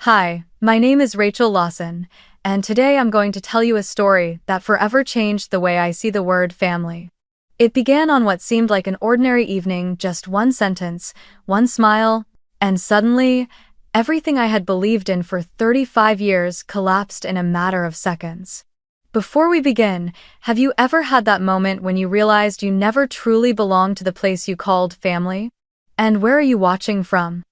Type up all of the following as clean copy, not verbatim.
Hi, my name is Rachel Lawson, and today I'm going to tell you a story that forever changed the way I see the word family. It began on what seemed like an ordinary evening, just one sentence, one smile, and suddenly, everything I had believed in for 35 years collapsed in a matter of seconds. Before we begin, have you ever had that moment when you realized you never truly belonged to the place you called family? And where are you watching from?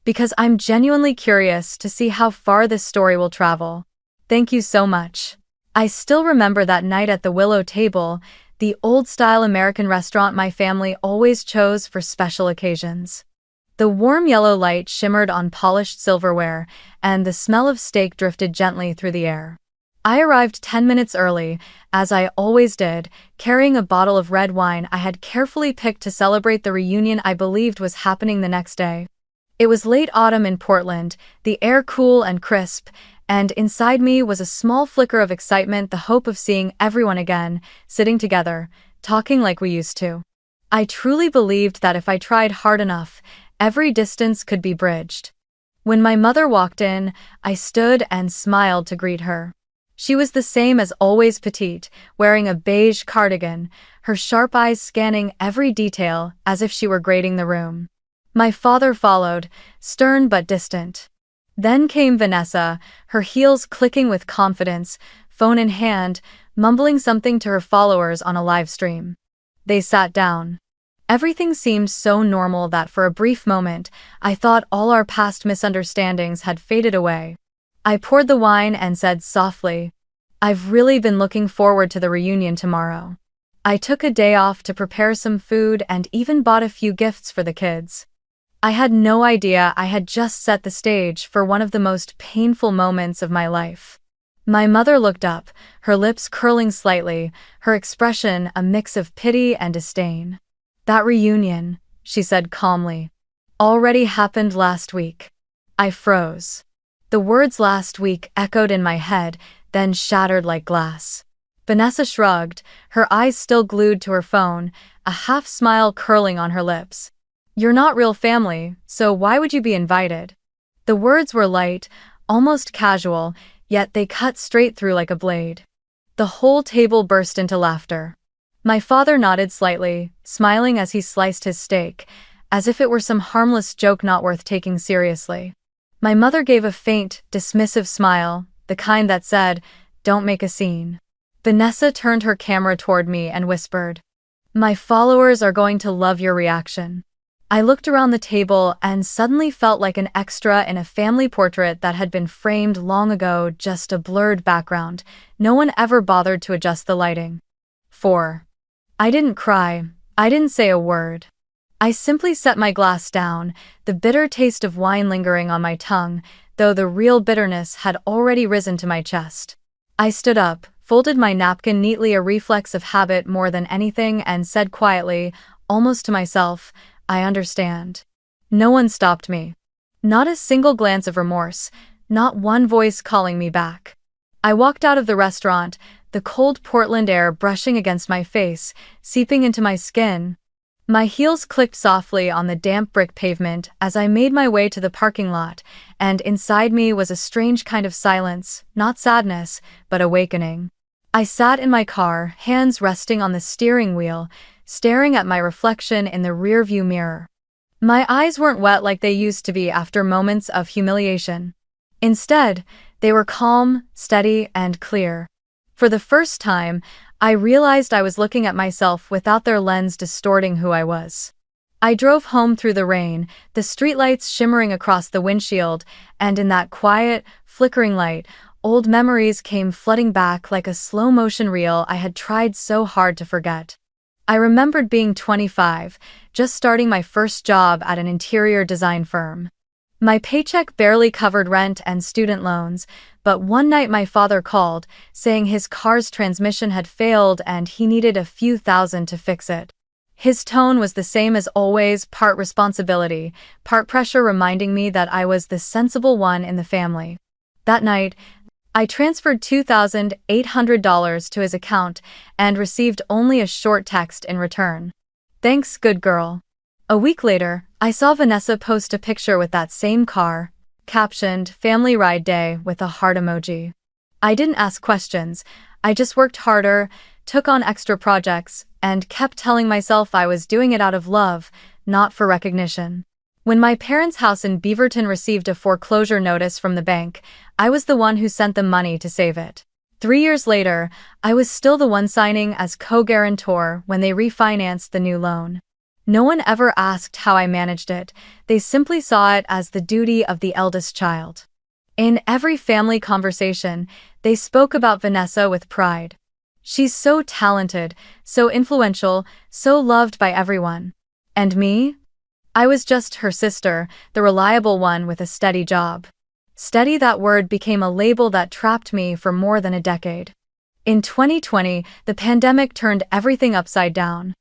Because I'm genuinely curious to see how far this story will travel. Thank you so much. I still remember that night at the Willow Table, the old-style American restaurant my family always chose for special occasions. The warm yellow light shimmered on polished silverware, and the smell of steak drifted gently through the air. I arrived 10 minutes early, as I always did, carrying a bottle of red wine I had carefully picked to celebrate the reunion I believed was happening the next day. It was late autumn in Portland, the air cool and crisp, and inside me was a small flicker of excitement, the hope of seeing everyone again, sitting together, talking like we used to. I truly believed that if I tried hard enough, every distance could be bridged. When my mother walked in, I stood and smiled to greet her. She was the same as always, petite, wearing a beige cardigan, her sharp eyes scanning every detail as if she were grading the room. My father followed, stern but distant. Then came Vanessa, her heels clicking with confidence, phone in hand, mumbling something to her followers on a live stream. They sat down. Everything seemed so normal that for a brief moment, I thought all our past misunderstandings had faded away. I poured the wine and said softly, "I've really been looking forward to the reunion tomorrow." I took a day off to prepare some food and even bought a few gifts for the kids. I had no idea I had just set the stage for one of the most painful moments of my life. My mother looked up, her lips curling slightly, her expression a mix of pity and disdain. "That reunion," she said calmly, "already happened last week." I froze. The words "last week" echoed in my head, then shattered like glass. Vanessa shrugged, her eyes still glued to her phone, a half-smile curling on her lips. "You're not real family, so why would you be invited?" The words were light, almost casual, yet they cut straight through like a blade. The whole table burst into laughter. My father nodded slightly, smiling as he sliced his steak, as if it were some harmless joke not worth taking seriously. My mother gave a faint, dismissive smile, the kind that said, "Don't make a scene." Vanessa turned her camera toward me and whispered, "My followers are going to love your reaction." I looked around the table and suddenly felt like an extra in a family portrait that had been framed long ago, just a blurred background. No one ever bothered to adjust the lighting. 4. I didn't cry. I didn't say a word. I simply set my glass down, the bitter taste of wine lingering on my tongue, though the real bitterness had already risen to my chest. I stood up, folded my napkin neatly, a reflex of habit more than anything, and said quietly, almost to myself, "I understand." No one stopped me. Not a single glance of remorse, not one voice calling me back. I walked out of the restaurant, the cold Portland air brushing against my face, seeping into my skin. My heels clicked softly on the damp brick pavement as I made my way to the parking lot, and inside me was a strange kind of silence, not sadness, but awakening. I sat in my car, hands resting on the steering wheel, staring at my reflection in the rearview mirror. My eyes weren't wet like they used to be after moments of humiliation. Instead, they were calm, steady, and clear. For the first time, I realized I was looking at myself without their lens distorting who I was. I drove home through the rain, the streetlights shimmering across the windshield, and in that quiet, flickering light, old memories came flooding back like a slow-motion reel I had tried so hard to forget. I remembered being 25, just starting my first job at an interior design firm. My paycheck barely covered rent and student loans, but one night my father called, saying his car's transmission had failed and he needed a few thousand to fix it. His tone was the same as always, part responsibility, part pressure, reminding me that I was the sensible one in the family. That night, I transferred $2,800 to his account and received only a short text in return. "Thanks, good girl." A week later, I saw Vanessa post a picture with that same car, Captioned, "Family Ride Day" with a heart emoji. I didn't ask questions. I just worked harder, took on extra projects, and kept telling myself I was doing it out of love, not for recognition. When my parents' house in Beaverton received a foreclosure notice from the bank, I was the one who sent them money to save it. 3 years later, I was still the one signing as co-guarantor when they refinanced the new loan. No one ever asked how I managed it. They simply saw it as the duty of the eldest child. In every family conversation, they spoke about Vanessa with pride. "She's so talented, so influential, so loved by everyone." And me? I was just her sister, the reliable one with a steady job. Steady, that word became a label that trapped me for more than a decade. In 2020, the pandemic turned everything upside down.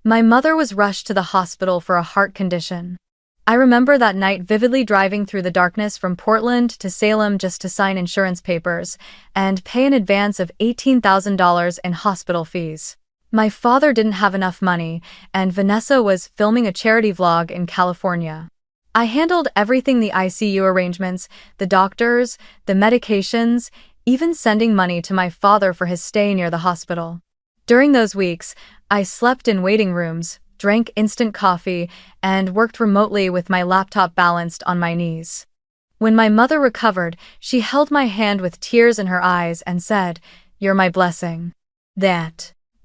My mother was rushed to the hospital for a heart condition. I remember that night vividly, driving through the darkness from Portland to Salem just to sign insurance papers and pay an advance of $18,000 in hospital fees. My father didn't have enough money, and Vanessa was filming a charity vlog in California. I handled everything: the ICU arrangements, the doctors, the medications, even sending money to my father for his stay near the hospital. During those weeks, I slept in waiting rooms, drank instant coffee, and worked remotely with my laptop balanced on my knees. When my mother recovered, she held my hand with tears in her eyes and said, "You're my blessing."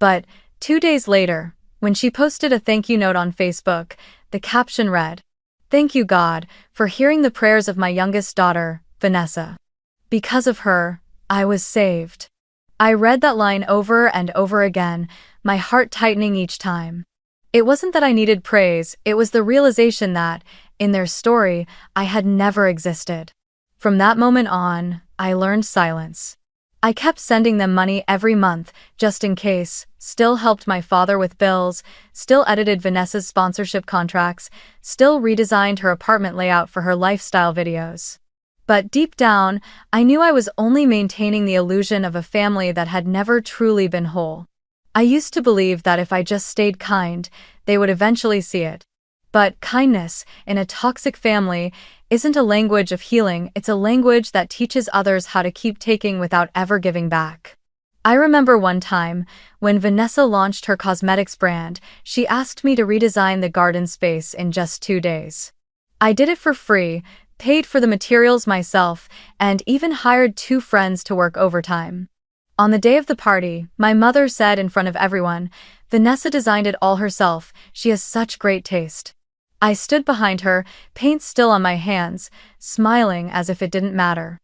But 2 days later, when she posted a thank you note on Facebook, the caption read, "Thank you, God, for hearing the prayers of my youngest daughter, Vanessa. Because of her, I was saved." I read that line over and over again, my heart tightening each time. It wasn't that I needed praise, it was the realization that, in their story, I had never existed. From that moment on, I learned silence. I kept sending them money every month, just in case, still helped my father with bills, still edited Vanessa's sponsorship contracts, still redesigned her apartment layout for her lifestyle videos. But deep down, I knew I was only maintaining the illusion of a family that had never truly been whole. I used to believe that if I just stayed kind, they would eventually see it. But kindness, in a toxic family, isn't a language of healing, it's a language that teaches others how to keep taking without ever giving back. I remember one time, when Vanessa launched her cosmetics brand, she asked me to redesign the garden space in just 2 days. I did it for free, paid for the materials myself, and even hired 2 friends to work overtime. On the day of the party, my mother said in front of everyone, "Vanessa designed it all herself, she has such great taste." I stood behind her, paint still on my hands, smiling as if it didn't matter.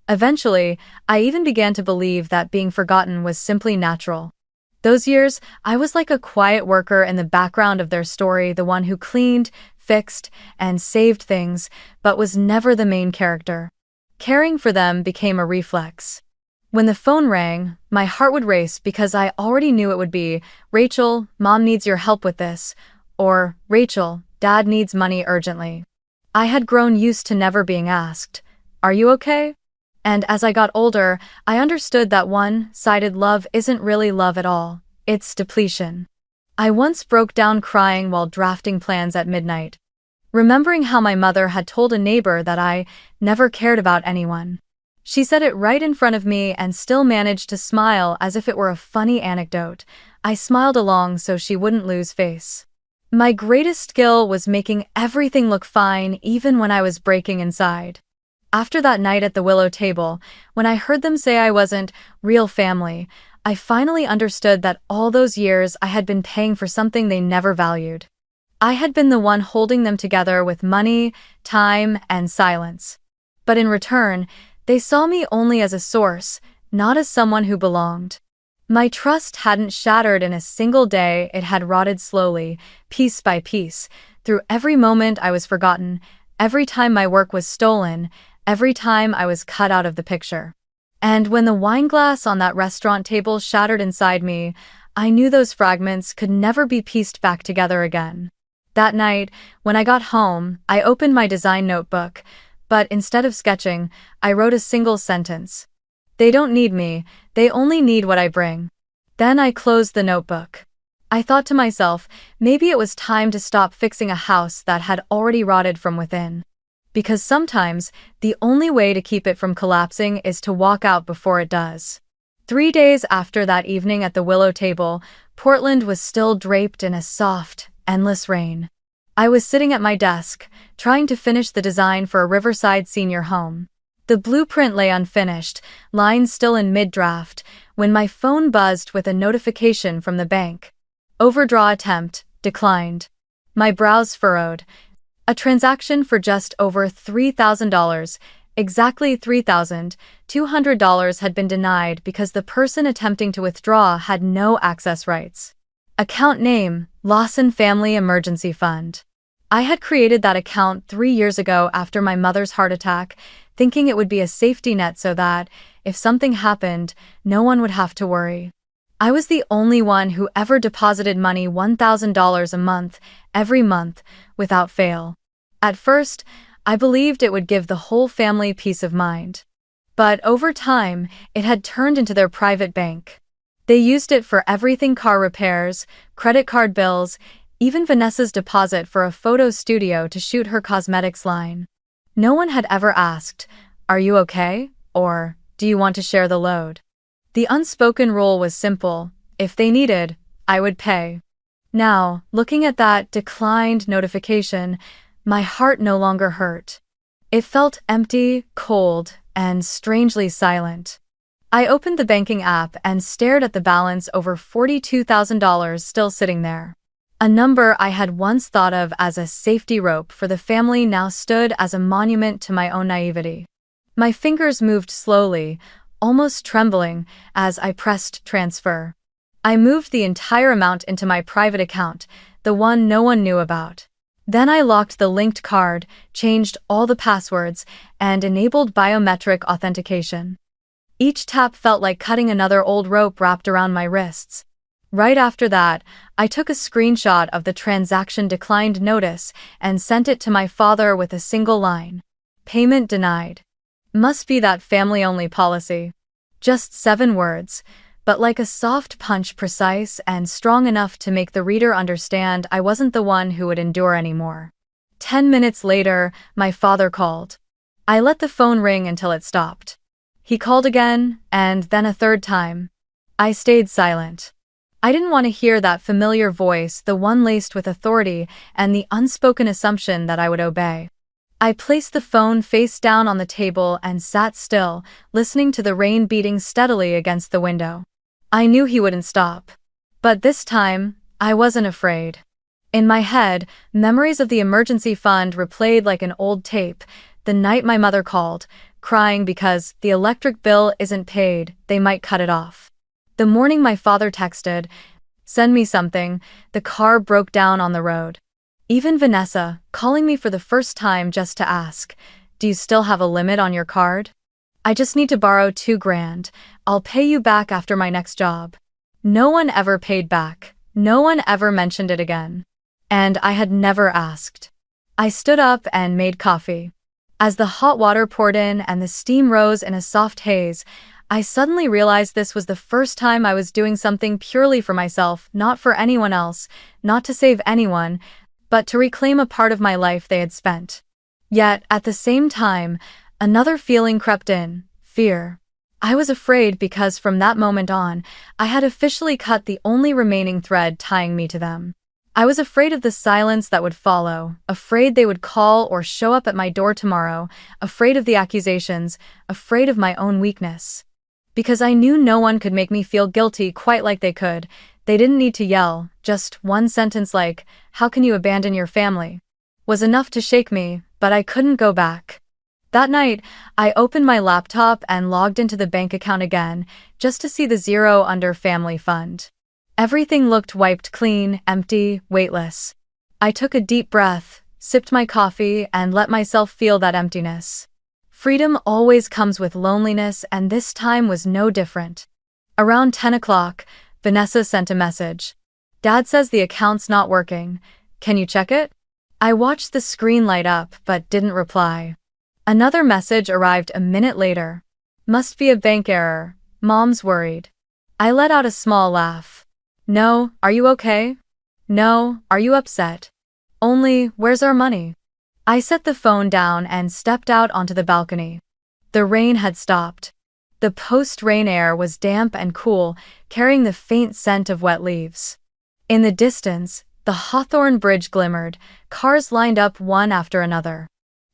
Eventually, I even began to believe that being forgotten was simply natural. Those years, I was like a quiet worker in the background of their story, the one who cleaned, fixed, and saved things, but was never the main character. Caring for them became a reflex. When the phone rang, my heart would race because I already knew it would be, "Rachel, Mom needs your help with this," or "Rachel, Dad needs money urgently." I had grown used to never being asked, "Are you okay?" And as I got older, I understood that one-sided love isn't really love at all, it's depletion. I once broke down crying while drafting plans at midnight, remembering how my mother had told a neighbor that I never cared about anyone. She said it right in front of me and still managed to smile as if it were a funny anecdote. I smiled along so she wouldn't lose face. My greatest skill was making everything look fine even when I was breaking inside. After that night at the Willow table, when I heard them say I wasn't real family, I finally understood that all those years I had been paying for something they never valued. I had been the one holding them together with money, time, and silence. But in return, they saw me only as a source, not as someone who belonged. My trust hadn't shattered in a single day, it had rotted slowly, piece by piece, through every moment I was forgotten, every time my work was stolen, every time I was cut out of the picture. And when the wine glass on that restaurant table shattered inside me, I knew those fragments could never be pieced back together again. That night, when I got home, I opened my design notebook, but instead of sketching, I wrote a single sentence. "They don't need me, they only need what I bring." Then I closed the notebook. I thought to myself, maybe it was time to stop fixing a house that had already rotted from within. Because sometimes, the only way to keep it from collapsing is to walk out before it does. 3 days after that evening at the willow table, Portland was still draped in a soft, endless rain. I was sitting at my desk, trying to finish the design for a riverside senior home. The blueprint lay unfinished, lines still in mid-draft, when my phone buzzed with a notification from the bank. Overdraw attempt, declined. My brows furrowed. A transaction for just over $3,000, exactly $3,200, had been denied because the person attempting to withdraw had no access rights. Account name, Lawson Family Emergency Fund. I had created that account 3 years ago after my mother's heart attack, thinking it would be a safety net so that, if something happened, no one would have to worry. I was the only one who ever deposited money $1,000 a month, every month, without fail. At first, I believed it would give the whole family peace of mind. But over time, it had turned into their private bank. They used it for everything: car repairs, credit card bills, even Vanessa's deposit for a photo studio to shoot her cosmetics line. No one had ever asked, "Are you okay?" or "Do you want to share the load?" The unspoken rule was simple: if they needed, I would pay. Now, looking at that declined notification, my heart no longer hurt. It felt empty, cold, and strangely silent. I opened the banking app and stared at the balance over $42,000 still sitting there. A number I had once thought of as a safety rope for the family now stood as a monument to my own naivety. My fingers moved slowly, almost trembling, as I pressed transfer. I moved the entire amount into my private account, the one no one knew about. Then I locked the linked card, changed all the passwords, and enabled biometric authentication. Each tap felt like cutting another old rope wrapped around my wrists. Right after that, I took a screenshot of the transaction declined notice and sent it to my father with a single line: "Payment denied." Must be that family-only policy. Just 7 words, but like a soft punch, precise and strong enough to make the reader understand I wasn't the one who would endure anymore. 10 minutes later, my father called. I let the phone ring until it stopped. He called again, and then a third time. I stayed silent. I didn't want to hear that familiar voice, the one laced with authority and the unspoken assumption that I would obey. I placed the phone face down on the table and sat still, listening to the rain beating steadily against the window. I knew he wouldn't stop. But this time, I wasn't afraid. In my head, memories of the emergency fund replayed like an old tape. The night my mother called, crying because the electric bill isn't paid, they might cut it off. The morning my father texted, "Send me something," the car broke down on the road. Even Vanessa, calling me for the first time just to ask, "Do you still have a limit on your card? I just need to borrow $2,000, I'll pay you back after my next job." No one ever paid back. No one ever mentioned it again. And I had never asked. I stood up and made coffee. As the hot water poured in and the steam rose in a soft haze, I suddenly realized this was the first time I was doing something purely for myself, not for anyone else, not to save anyone, but to reclaim a part of my life they had spent. Yet, at the same time, another feeling crept in: fear. I was afraid because from that moment on, I had officially cut the only remaining thread tying me to them. I was afraid of the silence that would follow, afraid they would call or show up at my door tomorrow, afraid of the accusations, afraid of my own weakness. Because I knew no one could make me feel guilty quite like they could. They didn't need to yell. Just one sentence like, "How can you abandon your family?" was enough to shake me, but I couldn't go back. That night, I opened my laptop and logged into the bank account again, just to see the zero under family fund. Everything looked wiped clean, empty, weightless. I took a deep breath, sipped my coffee, and let myself feel that emptiness. Freedom always comes with loneliness, and this time was no different. Around 10 o'clock, Vanessa sent a message. "Dad says the account's not working. Can you check it?" I watched the screen light up but didn't reply. Another message arrived a minute later. "Must be a bank error. Mom's worried." I let out a small laugh. "No, are you okay? No, are you upset? Only, where's our money?" I set the phone down and stepped out onto the balcony. The rain had stopped. The post-rain air was damp and cool, carrying the faint scent of wet leaves. In the distance, the Hawthorne Bridge glimmered, cars lined up one after another.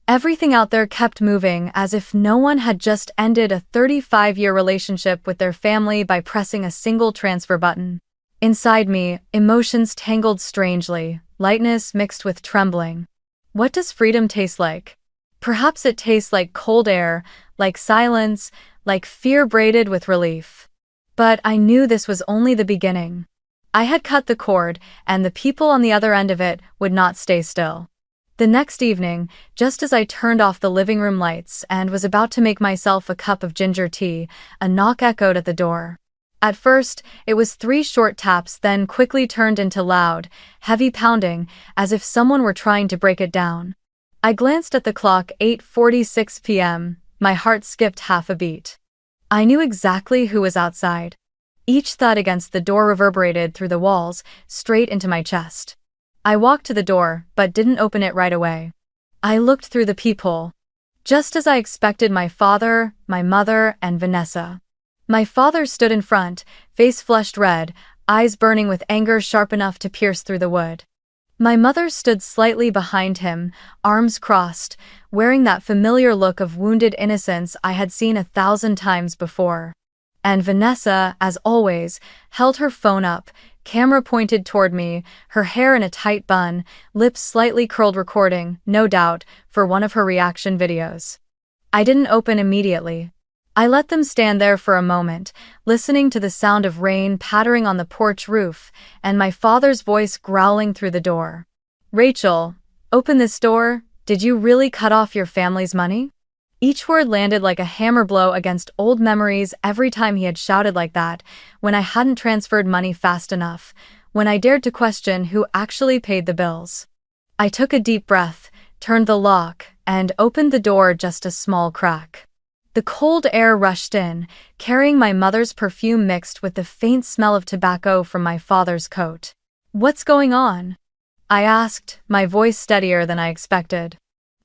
Everything out there kept moving as if no one had just ended a 35-year relationship with their family by pressing a single transfer button. Inside me, emotions tangled strangely, lightness mixed with trembling. What does freedom taste like? Perhaps it tastes like cold air, like silence, like fear braided with relief. But I knew this was only the beginning. I had cut the cord, and the people on the other end of it would not stay still. The next evening, just as I turned off the living room lights and was about to make myself a cup of ginger tea, a knock echoed at the door. At first, it was 3 short taps, then quickly turned into loud, heavy pounding, as if someone were trying to break it down. I glanced at the clock, 8:46 p.m., my heart skipped half a beat. I knew exactly who was outside. Each thud against the door reverberated through the walls, straight into my chest. I walked to the door, but didn't open it right away. I looked through the peephole. Just as I expected, my father, my mother, and Vanessa. My father stood in front, face flushed red, eyes burning with anger sharp enough to pierce through the wood. My mother stood slightly behind him, arms crossed, wearing that familiar look of wounded innocence I had seen 1,000 times before. And Vanessa, as always, held her phone up, camera pointed toward me, her hair in a tight bun, lips slightly curled, recording, no doubt, for one of her reaction videos. I didn't open immediately. I let them stand there for a moment, listening to the sound of rain pattering on the porch roof, and my father's voice growling through the door. "Rachel, open this door. Did you really cut off your family's money?" Each word landed like a hammer blow against old memories every time he had shouted like that, when I hadn't transferred money fast enough, when I dared to question who actually paid the bills. I took a deep breath, turned the lock, and opened the door just a small crack. The cold air rushed in, carrying my mother's perfume mixed with the faint smell of tobacco from my father's coat. "What's going on?" I asked, my voice steadier than I expected.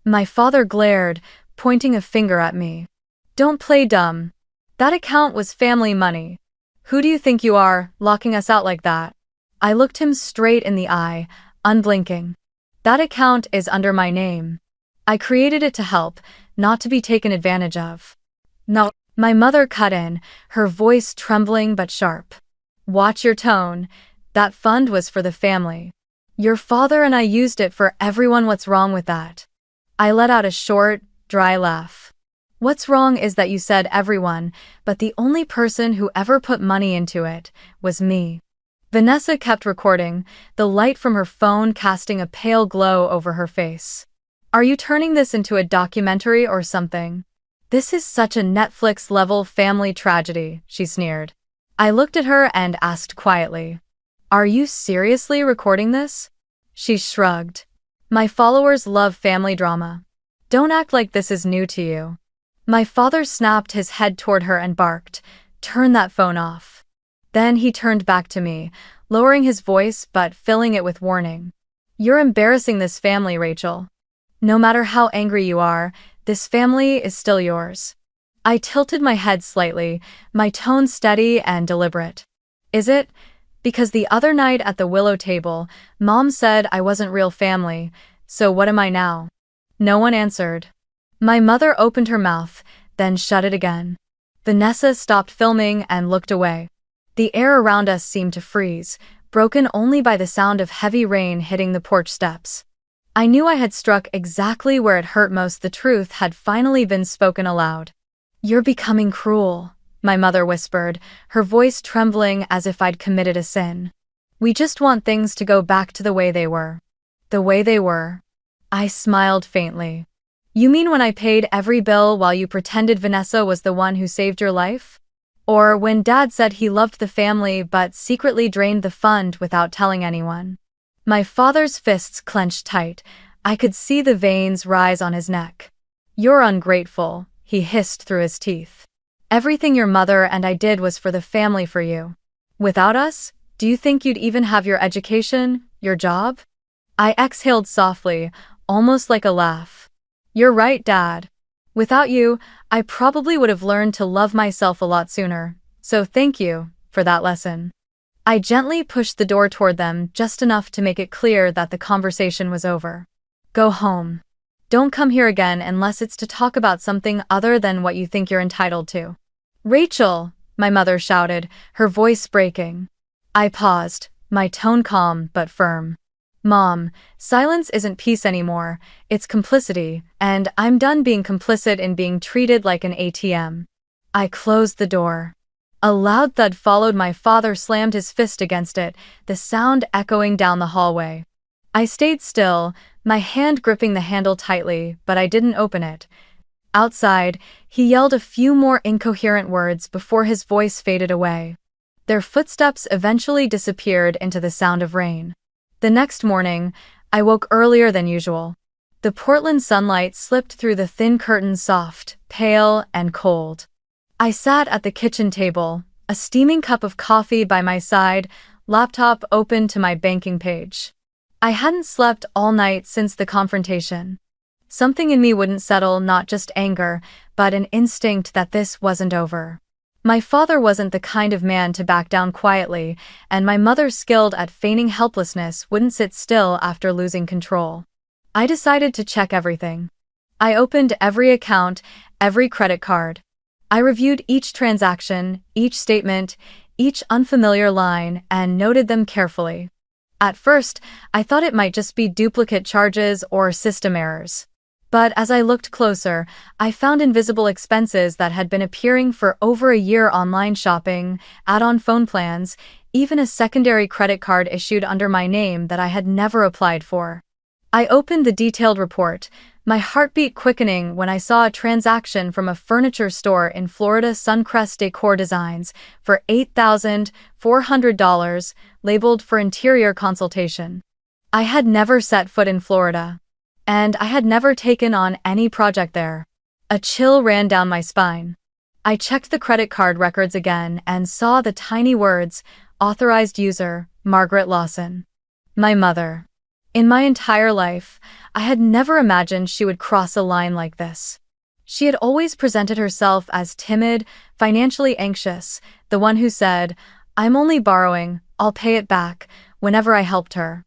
My father glared, pointing a finger at me. "Don't play dumb. That account was family money. Who do you think you are, locking us out like that?" I looked him straight in the eye, unblinking. "That account is under my name. I created it to help, not to be taken advantage of." "No," my mother cut in, her voice trembling but sharp. "Watch your tone. That fund was for the family. Your father and I used it for everyone. What's wrong with that?" I let out a short, dry laugh. "What's wrong is that you said everyone, but the only person who ever put money into it was me." Vanessa kept recording, the light from her phone casting a pale glow over her face. "Are you turning this into a documentary or something? This is such a Netflix-level family tragedy," she sneered. I looked at her and asked quietly, "Are you seriously recording this?" She shrugged. "My followers love family drama. Don't act like this is new to you." My father snapped his head toward her and barked, "Turn that phone off." Then he turned back to me, lowering his voice but filling it with warning. "You're embarrassing this family, Rachel. No matter how angry you are, this family is still yours." I tilted my head slightly, my tone steady and deliberate. "Is it? Because the other night at the Willow table, Mom said I wasn't real family, so what am I now?" No one answered. My mother opened her mouth, then shut it again. Vanessa stopped filming and looked away. The air around us seemed to freeze, broken only by the sound of heavy rain hitting the porch steps. I knew I had struck exactly where it hurt most. The truth had finally been spoken aloud. "You're becoming cruel," my mother whispered, her voice trembling as if I'd committed a sin. "We just want things to go back to the way they were." The way they were. I smiled faintly. "You mean when I paid every bill while you pretended Vanessa was the one who saved your life? Or when Dad said he loved the family but secretly drained the fund without telling anyone?" My father's fists clenched tight. I could see the veins rise on his neck. "You're ungrateful," he hissed through his teeth. "Everything your mother and I did was for the family, for you. Without us, do you think you'd even have your education, your job?" I exhaled softly, almost like a laugh. "You're right, Dad. Without you, I probably would have learned to love myself a lot sooner, so thank you for that lesson." I gently pushed the door toward them just enough to make it clear that the conversation was over. "Go home. Don't come here again unless it's to talk about something other than what you think you're entitled to." "Rachel!" my mother shouted, her voice breaking. I paused, my tone calm but firm. "Mom, silence isn't peace anymore, it's complicity, and I'm done being complicit in being treated like an ATM." I closed the door. A loud thud followed. My father slammed his fist against it, the sound echoing down the hallway. I stayed still, my hand gripping the handle tightly, but I didn't open it. Outside, he yelled a few more incoherent words before his voice faded away. Their footsteps eventually disappeared into the sound of rain. The next morning, I woke earlier than usual. The Portland sunlight slipped through the thin curtains, soft, pale, and cold. I sat at the kitchen table, a steaming cup of coffee by my side, laptop open to my banking page. I hadn't slept all night since the confrontation. Something in me wouldn't settle, not just anger, but an instinct that this wasn't over. My father wasn't the kind of man to back down quietly, and my mother, skilled at feigning helplessness, wouldn't sit still after losing control. I decided to check everything. I opened every account, every credit card. I reviewed each transaction, each statement, each unfamiliar line, and noted them carefully. At first, I thought it might just be duplicate charges or system errors. But as I looked closer, I found invisible expenses that had been appearing for over a year: online shopping, add-on phone plans, even a secondary credit card issued under my name that I had never applied for. I opened the detailed report, my heartbeat quickening when I saw a transaction from a furniture store in Florida, Suncrest Decor Designs, for $8,400, labeled for interior consultation. I had never set foot in Florida, and I had never taken on any project there. A chill ran down my spine. I checked the credit card records again and saw the tiny words, "Authorized user, Margaret Lawson." My mother. In my entire life, I had never imagined she would cross a line like this. She had always presented herself as timid, financially anxious, the one who said, "I'm only borrowing, I'll pay it back," whenever I helped her.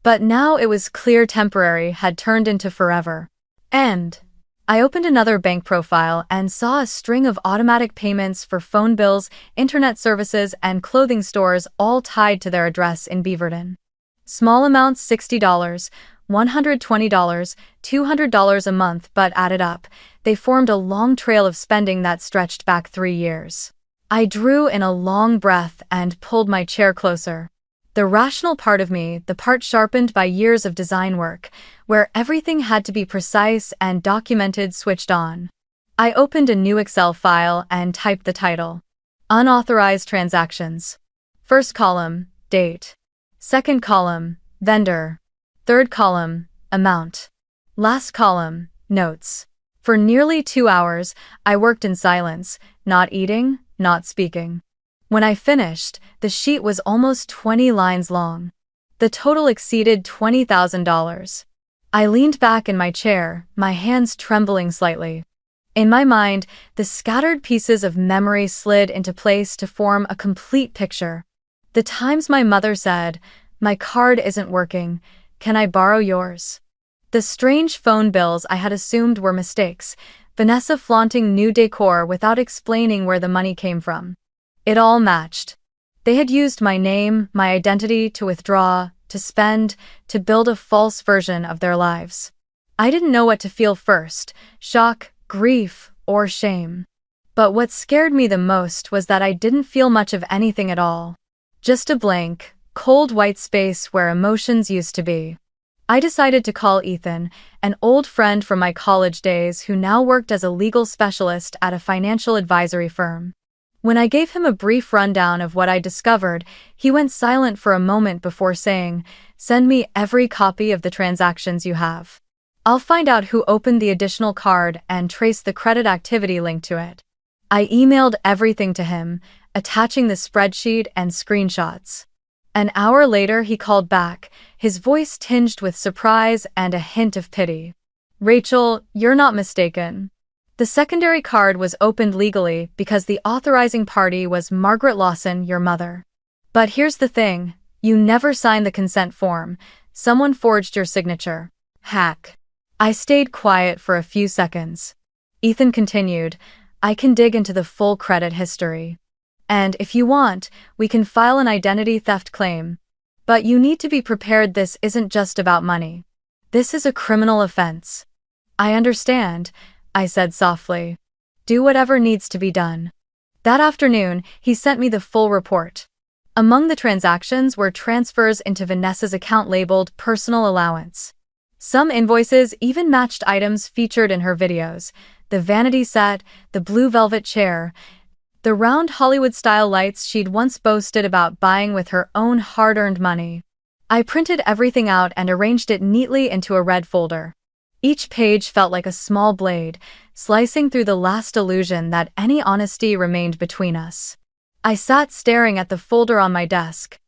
But now it was clear temporary had turned into forever. And I opened another bank profile and saw a string of automatic payments for phone bills, internet services, and clothing stores, all tied to their address in Beaverton. Small amounts: $60, $120, $200 a month, but added up, they formed a long trail of spending that stretched back 3 years. I drew in a long breath and pulled my chair closer. The rational part of me, the part sharpened by years of design work, where everything had to be precise and documented, switched on. I opened a new Excel file and typed the title: Unauthorized Transactions. First column, date. Second column, vendor. Third column, amount. Last column, notes. For nearly 2 hours, I worked in silence, not eating, not speaking. When I finished, the sheet was almost 20 lines long. The total exceeded $20,000. I leaned back in my chair, my hands trembling slightly. In my mind, the scattered pieces of memory slid into place to form a complete picture. The times my mother said, "My card isn't working, can I borrow yours?" The strange phone bills I had assumed were mistakes, Vanessa flaunting new decor without explaining where the money came from. It all matched. They had used my name, my identity, to withdraw, to spend, to build a false version of their lives. I didn't know what to feel first: shock, grief, or shame. But what scared me the most was that I didn't feel much of anything at all. Just a blank, cold white space where emotions used to be. I decided to call Ethan, an old friend from my college days who now worked as a legal specialist at a financial advisory firm. When I gave him a brief rundown of what I discovered, he went silent for a moment before saying, "Send me every copy of the transactions you have. I'll find out who opened the additional card and trace the credit activity linked to it." I emailed everything to him, attaching the spreadsheet and screenshots. An hour later, he called back, his voice tinged with surprise and a hint of pity. Rachel, you're not mistaken. The secondary card was opened legally because the authorizing party was Margaret Lawson, your mother. But here's the thing, you never signed the consent form. Someone forged your signature. Hack. I stayed quiet for a few seconds. Ethan continued, I can dig into the full credit history. And if you want, we can file an identity theft claim. But you need to be prepared, this isn't just about money. This is a criminal offense. I understand, I said softly. Do whatever needs to be done. That afternoon, he sent me the full report. Among the transactions were transfers into Vanessa's account labeled personal allowance. Some invoices even matched items featured in her videos: the vanity set, the blue velvet chair, the round Hollywood-style lights she'd once boasted about buying with her own hard-earned money. I printed everything out and arranged it neatly into a red folder. Each page felt like a small blade, slicing through the last illusion that any honesty remained between us. I sat staring at the folder on my desk.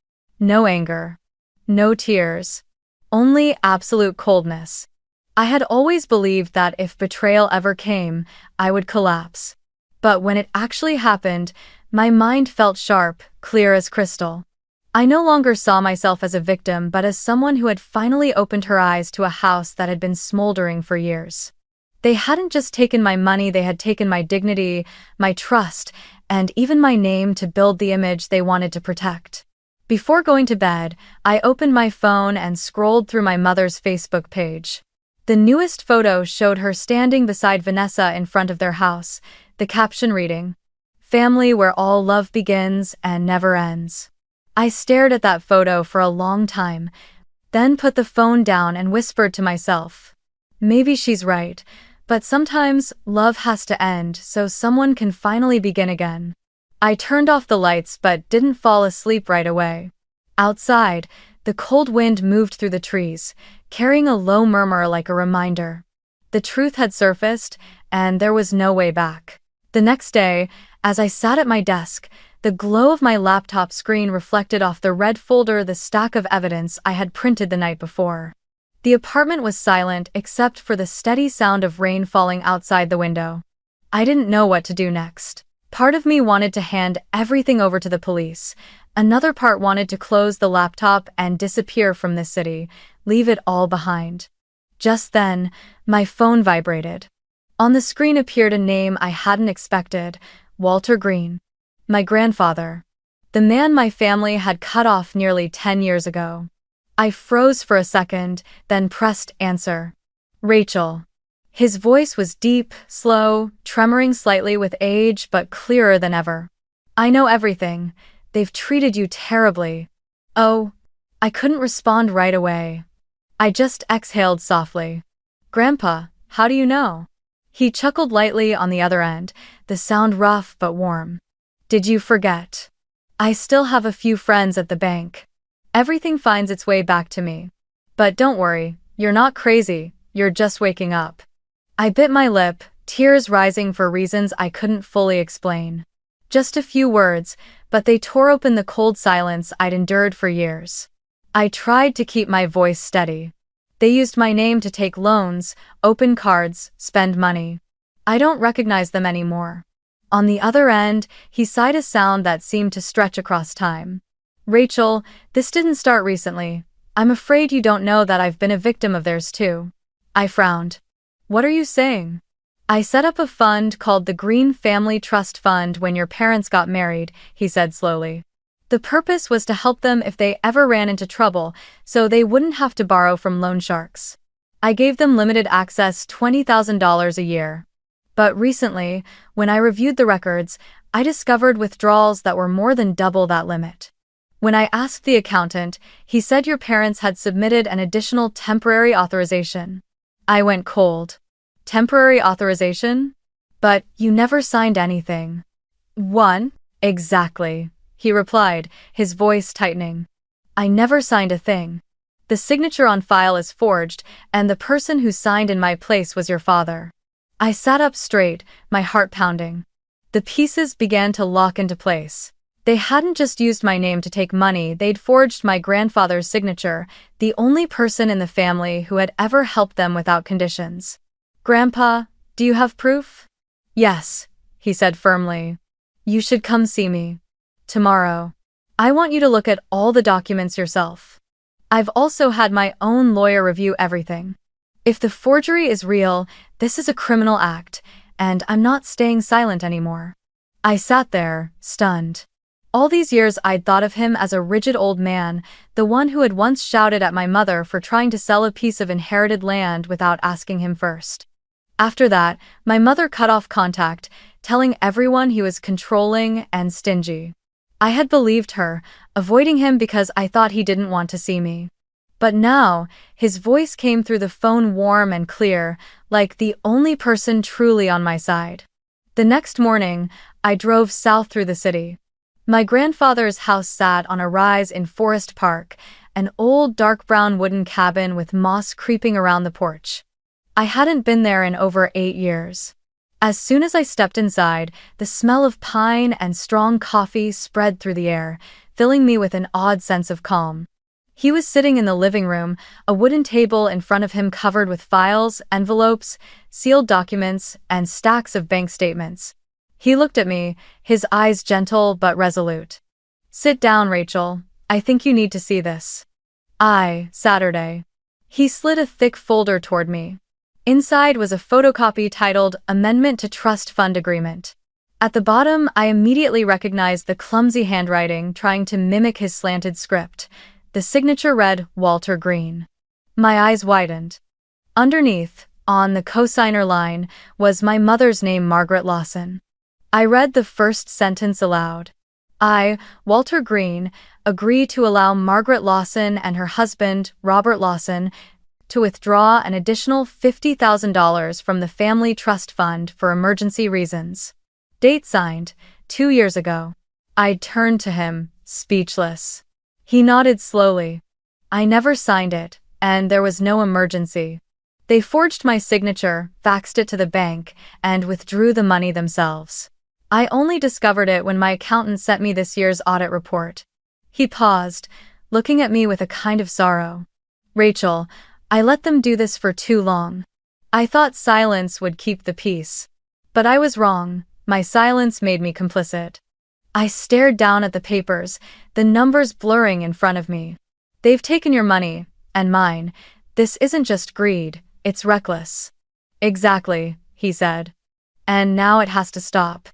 No anger. No tears. Only absolute coldness. I had always believed that if betrayal ever came, I would collapse. But when it actually happened, my mind felt sharp, clear as crystal. I no longer saw myself as a victim but as someone who had finally opened her eyes to a house that had been smoldering for years. They hadn't just taken my money, they had taken my dignity, my trust, and even my name to build the image they wanted to protect. Before going to bed, I opened my phone and scrolled through my mother's Facebook page. The newest photo showed her standing beside Vanessa in front of their house, the caption reading, "Family where all love begins and never ends." I stared at that photo for a long time, then put the phone down and whispered to myself, maybe she's right, but sometimes love has to end so someone can finally begin again. I turned off the lights but didn't fall asleep right away. Outside, the cold wind moved through the trees, carrying a low murmur like a reminder. The truth had surfaced, and there was no way back. The next day, as I sat at my desk, the glow of my laptop screen reflected off the red folder the stack of evidence I had printed the night before. The apartment was silent except for the steady sound of rain falling outside the window. I didn't know what to do next. Part of me wanted to hand everything over to the police. Another part wanted to close the laptop and disappear from this city, leave it all behind. Just then, my phone vibrated. On the screen appeared a name I hadn't expected: Walter Green. My grandfather. The man my family had cut off nearly 10 years ago. I froze for a second, then pressed answer. Rachel. His voice was deep, slow, tremoring slightly with age but clearer than ever. I know everything. They've treated you terribly. Oh. I couldn't respond right away. I just exhaled softly. Grandpa, how do you know? He chuckled lightly on the other end, the sound rough but warm. Did you forget? I still have a few friends at the bank. Everything finds its way back to me. But don't worry, you're not crazy, you're just waking up. I bit my lip, tears rising for reasons I couldn't fully explain. Just a few words, but they tore open the cold silence I'd endured for years. I tried to keep my voice steady. They used my name to take loans, open cards, spend money. I don't recognize them anymore. On the other end, he sighed, a sound that seemed to stretch across time. Rachel, this didn't start recently. I'm afraid you don't know that I've been a victim of theirs too. I frowned. What are you saying? I set up a fund called the Green Family Trust Fund when your parents got married, he said slowly. The purpose was to help them if they ever ran into trouble, so they wouldn't have to borrow from loan sharks. I gave them limited access, $20,000 a year. But recently, when I reviewed the records, I discovered withdrawals that were more than double that limit. When I asked the accountant, he said your parents had submitted an additional temporary authorization. I went cold. Temporary authorization? But you never signed anything. One? Exactly, he replied, his voice tightening. I never signed a thing. The signature on file is forged, and the person who signed in my place was your father. I sat up straight, my heart pounding. The pieces began to lock into place. They hadn't just used my name to take money, they'd forged my grandfather's signature, the only person in the family who had ever helped them without conditions. "Grandpa, do you have proof?" "Yes," he said firmly. "You should come see me tomorrow. I want you to look at all the documents yourself. I've also had my own lawyer review everything. If the forgery is real, this is a criminal act, and I'm not staying silent anymore." I sat there, stunned. All these years I'd thought of him as a rigid old man, the one who had once shouted at my mother for trying to sell a piece of inherited land without asking him first. After that, my mother cut off contact, telling everyone he was controlling and stingy. I had believed her, avoiding him because I thought he didn't want to see me. But now, his voice came through the phone warm and clear, like the only person truly on my side. The next morning, I drove south through the city. My grandfather's house sat on a rise in Forest Park, an old dark brown wooden cabin with moss creeping around the porch. I hadn't been there in over 8 years. As soon as I stepped inside, the smell of pine and strong coffee spread through the air, filling me with an odd sense of calm. He was sitting in the living room, a wooden table in front of him covered with files, envelopes, sealed documents, and stacks of bank statements. He looked at me, his eyes gentle but resolute. "Sit down, Rachel. I think you need to see this." Saturday. He slid a thick folder toward me. Inside was a photocopy titled Amendment to Trust Fund Agreement. At the bottom, I immediately recognized the clumsy handwriting trying to mimic his slanted script. The signature read Walter Green. My eyes widened. Underneath, on the cosigner line, was my mother's name, Margaret Lawson. I read the first sentence aloud. "I, Walter Green, agree to allow Margaret Lawson and her husband, Robert Lawson, to withdraw an additional $50,000 from the Family Trust Fund for emergency reasons. Date signed, 2 years ago." I turned to him, speechless. He nodded slowly. "I never signed it, and there was no emergency. They forged my signature, faxed it to the bank, and withdrew the money themselves. I only discovered it when my accountant sent me this year's audit report." He paused, looking at me with a kind of sorrow. "Rachel, I let them do this for too long. I thought silence would keep the peace. But I was wrong. My silence made me complicit." I stared down at the papers, the numbers blurring in front of me. "They've taken your money, and mine. This isn't just greed, it's reckless." "Exactly," he said. "And now it has to stop."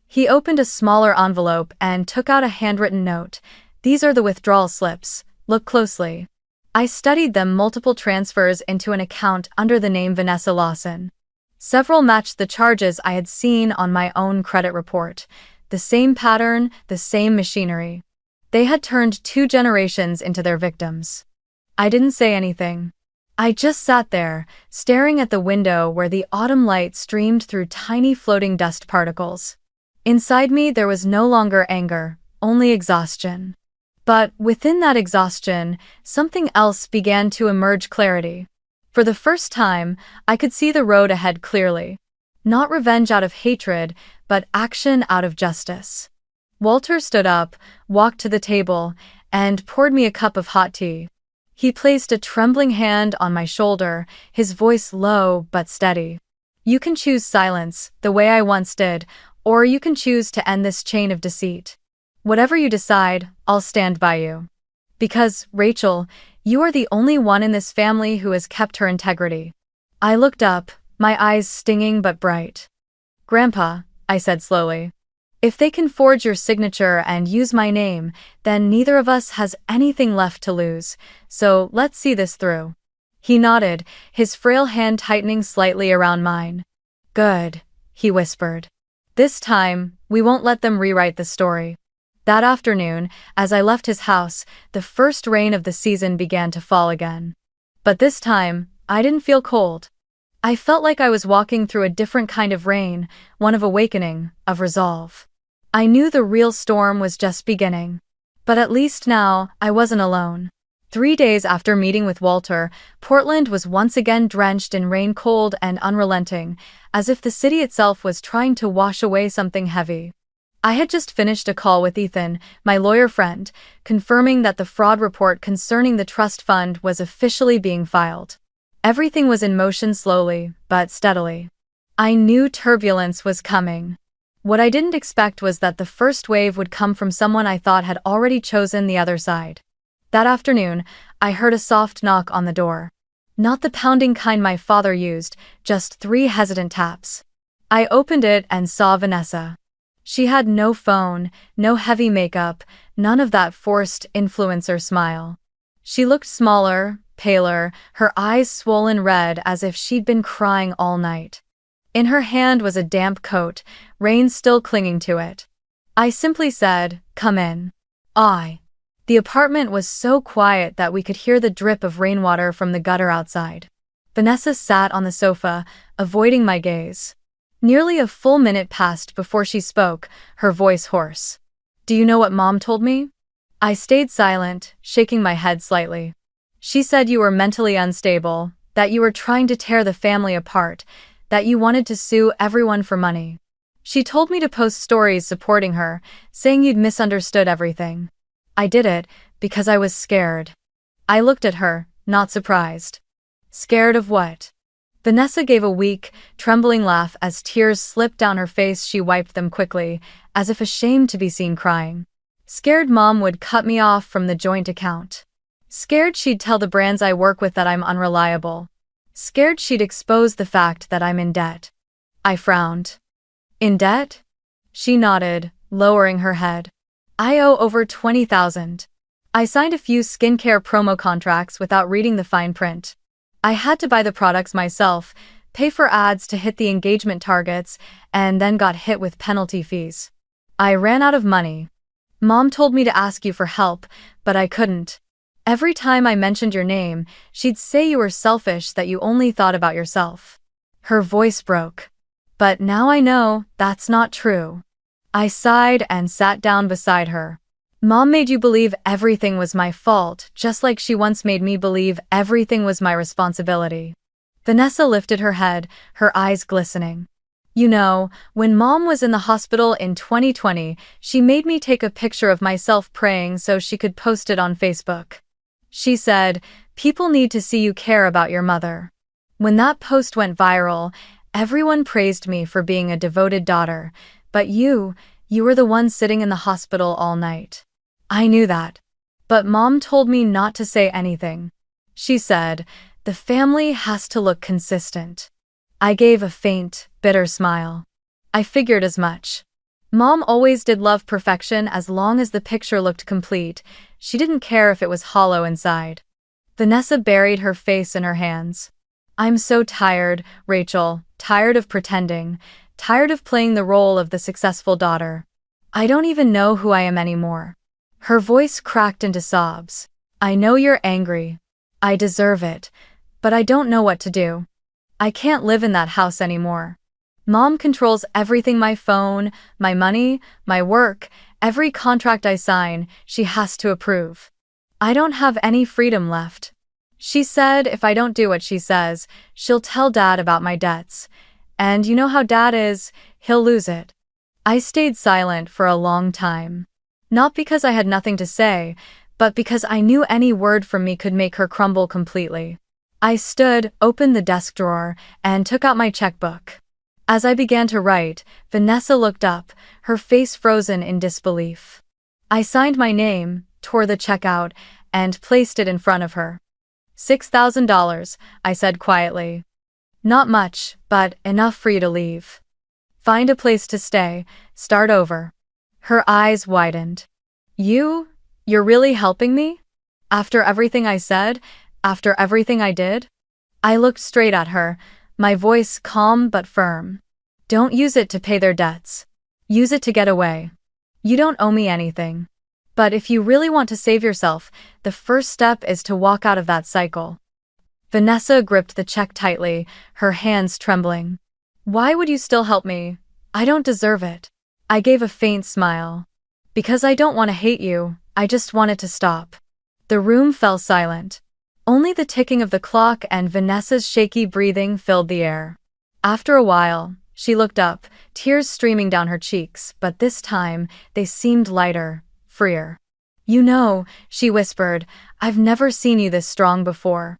He opened a smaller envelope and took out a handwritten note. "These are the withdrawal slips. Look closely." I studied them, multiple transfers into an account under the name Vanessa Lawson. Several matched the charges I had seen on my own credit report. The same pattern, the same machinery. They had turned 2 generations into their victims. I didn't say anything. I just sat there, staring at the window where the autumn light streamed through tiny floating dust particles. Inside me there was no longer anger, only exhaustion. But within that exhaustion, something else began to emerge: clarity. For the first time, I could see the road ahead clearly. Not revenge out of hatred, but action out of justice. Walter stood up, walked to the table, and poured me a cup of hot tea. He placed a trembling hand on my shoulder, his voice low but steady. "You can choose silence, the way I once did, or you can choose to end this chain of deceit. Whatever you decide, I'll stand by you. Because, Rachel, you are the only one in this family who has kept her integrity." I looked up, my eyes stinging but bright. "Grandpa," I said slowly, "if they can forge your signature and use my name, then neither of us has anything left to lose, so let's see this through." He nodded, his frail hand tightening slightly around mine. "Good," he whispered. "This time, we won't let them rewrite the story." That afternoon, as I left his house, the first rain of the season began to fall again. But this time, I didn't feel cold. I felt like I was walking through a different kind of rain, one of awakening, of resolve. I knew the real storm was just beginning. But at least now, I wasn't alone. 3 days after meeting with Walter, Portland was once again drenched in rain, cold and unrelenting, as if the city itself was trying to wash away something heavy. I had just finished a call with Ethan, my lawyer friend, confirming that the fraud report concerning the trust fund was officially being filed. Everything was in motion slowly, but steadily. I knew turbulence was coming. What I didn't expect was that the first wave would come from someone I thought had already chosen the other side. That afternoon, I heard a soft knock on the door. Not the pounding kind my father used, just 3 hesitant taps. I opened it and saw Vanessa. She had no phone, no heavy makeup, none of that forced influencer smile. She looked smaller, paler, her eyes swollen red as if she'd been crying all night. In her hand was a damp coat, rain still clinging to it. I simply said, "Come in." The apartment was so quiet that we could hear the drip of rainwater from the gutter outside. Vanessa sat on the sofa, avoiding my gaze. Nearly a full minute passed before she spoke, her voice hoarse. "Do you know what Mom told me?" I stayed silent, shaking my head slightly. "She said you were mentally unstable, that you were trying to tear the family apart, that you wanted to sue everyone for money. She told me to post stories supporting her, saying you'd misunderstood everything. I did it because I was scared." I looked at her, not surprised. "Scared of what?" Vanessa gave a weak, trembling laugh as tears slipped down her face. She wiped them quickly, as if ashamed to be seen crying. "Scared Mom would cut me off from the joint account. Scared she'd tell the brands I work with that I'm unreliable. Scared she'd expose the fact that I'm in debt." I frowned. "In debt?" She nodded, lowering her head. "I owe over $20,000. I signed a few skincare promo contracts without reading the fine print. I had to buy the products myself, pay for ads to hit the engagement targets, and then got hit with penalty fees. I ran out of money. Mom told me to ask you for help, but I couldn't. Every time I mentioned your name, she'd say you were selfish, that you only thought about yourself." Her voice broke. "But now I know that's not true." I sighed and sat down beside her. "Mom made you believe everything was my fault, just like she once made me believe everything was my responsibility." Vanessa lifted her head, her eyes glistening. "You know, when Mom was in the hospital in 2020, she made me take a picture of myself praying so she could post it on Facebook. She said, 'People need to see you care about your mother.' When that post went viral, everyone praised me for being a devoted daughter, but you were the one sitting in the hospital all night. I knew that. But Mom told me not to say anything. She said, 'The family has to look consistent.'" I gave a faint, bitter smile. I figured as much. Mom always did love perfection as long as the picture looked complete. She didn't care if it was hollow inside. Vanessa buried her face in her hands. "I'm so tired, Rachel, tired of pretending, tired of playing the role of the successful daughter. I don't even know who I am anymore." Her voice cracked into sobs. "I know you're angry. I deserve it, but I don't know what to do. I can't live in that house anymore. Mom controls everything: my phone, my money, my work, every contract I sign, she has to approve. I don't have any freedom left. She said if I don't do what she says, she'll tell Dad about my debts. And you know how Dad is, he'll lose it." I stayed silent for a long time. Not because I had nothing to say, but because I knew any word from me could make her crumble completely. I stood, opened the desk drawer, and took out my checkbook. As I began to write, Vanessa looked up, her face frozen in disbelief. I signed my name, tore the check out, and placed it in front of her. $6,000, I said quietly. "Not much, but enough for you to leave. Find a place to stay, start over." Her eyes widened. You're really helping me? After everything I said? After everything I did?" I looked straight at her, my voice calm but firm. "Don't use it to pay their debts. Use it to get away. You don't owe me anything. But if you really want to save yourself, the first step is to walk out of that cycle." Vanessa gripped the check tightly, her hands trembling. "Why would you still help me? I don't deserve it." I gave a faint smile. "Because I don't want to hate you, I just want it to stop." The room fell silent. Only the ticking of the clock and Vanessa's shaky breathing filled the air. After a while, She looked up, tears streaming down her cheeks, but this time, they seemed lighter, freer. "You know," she whispered, "I've never seen you this strong before.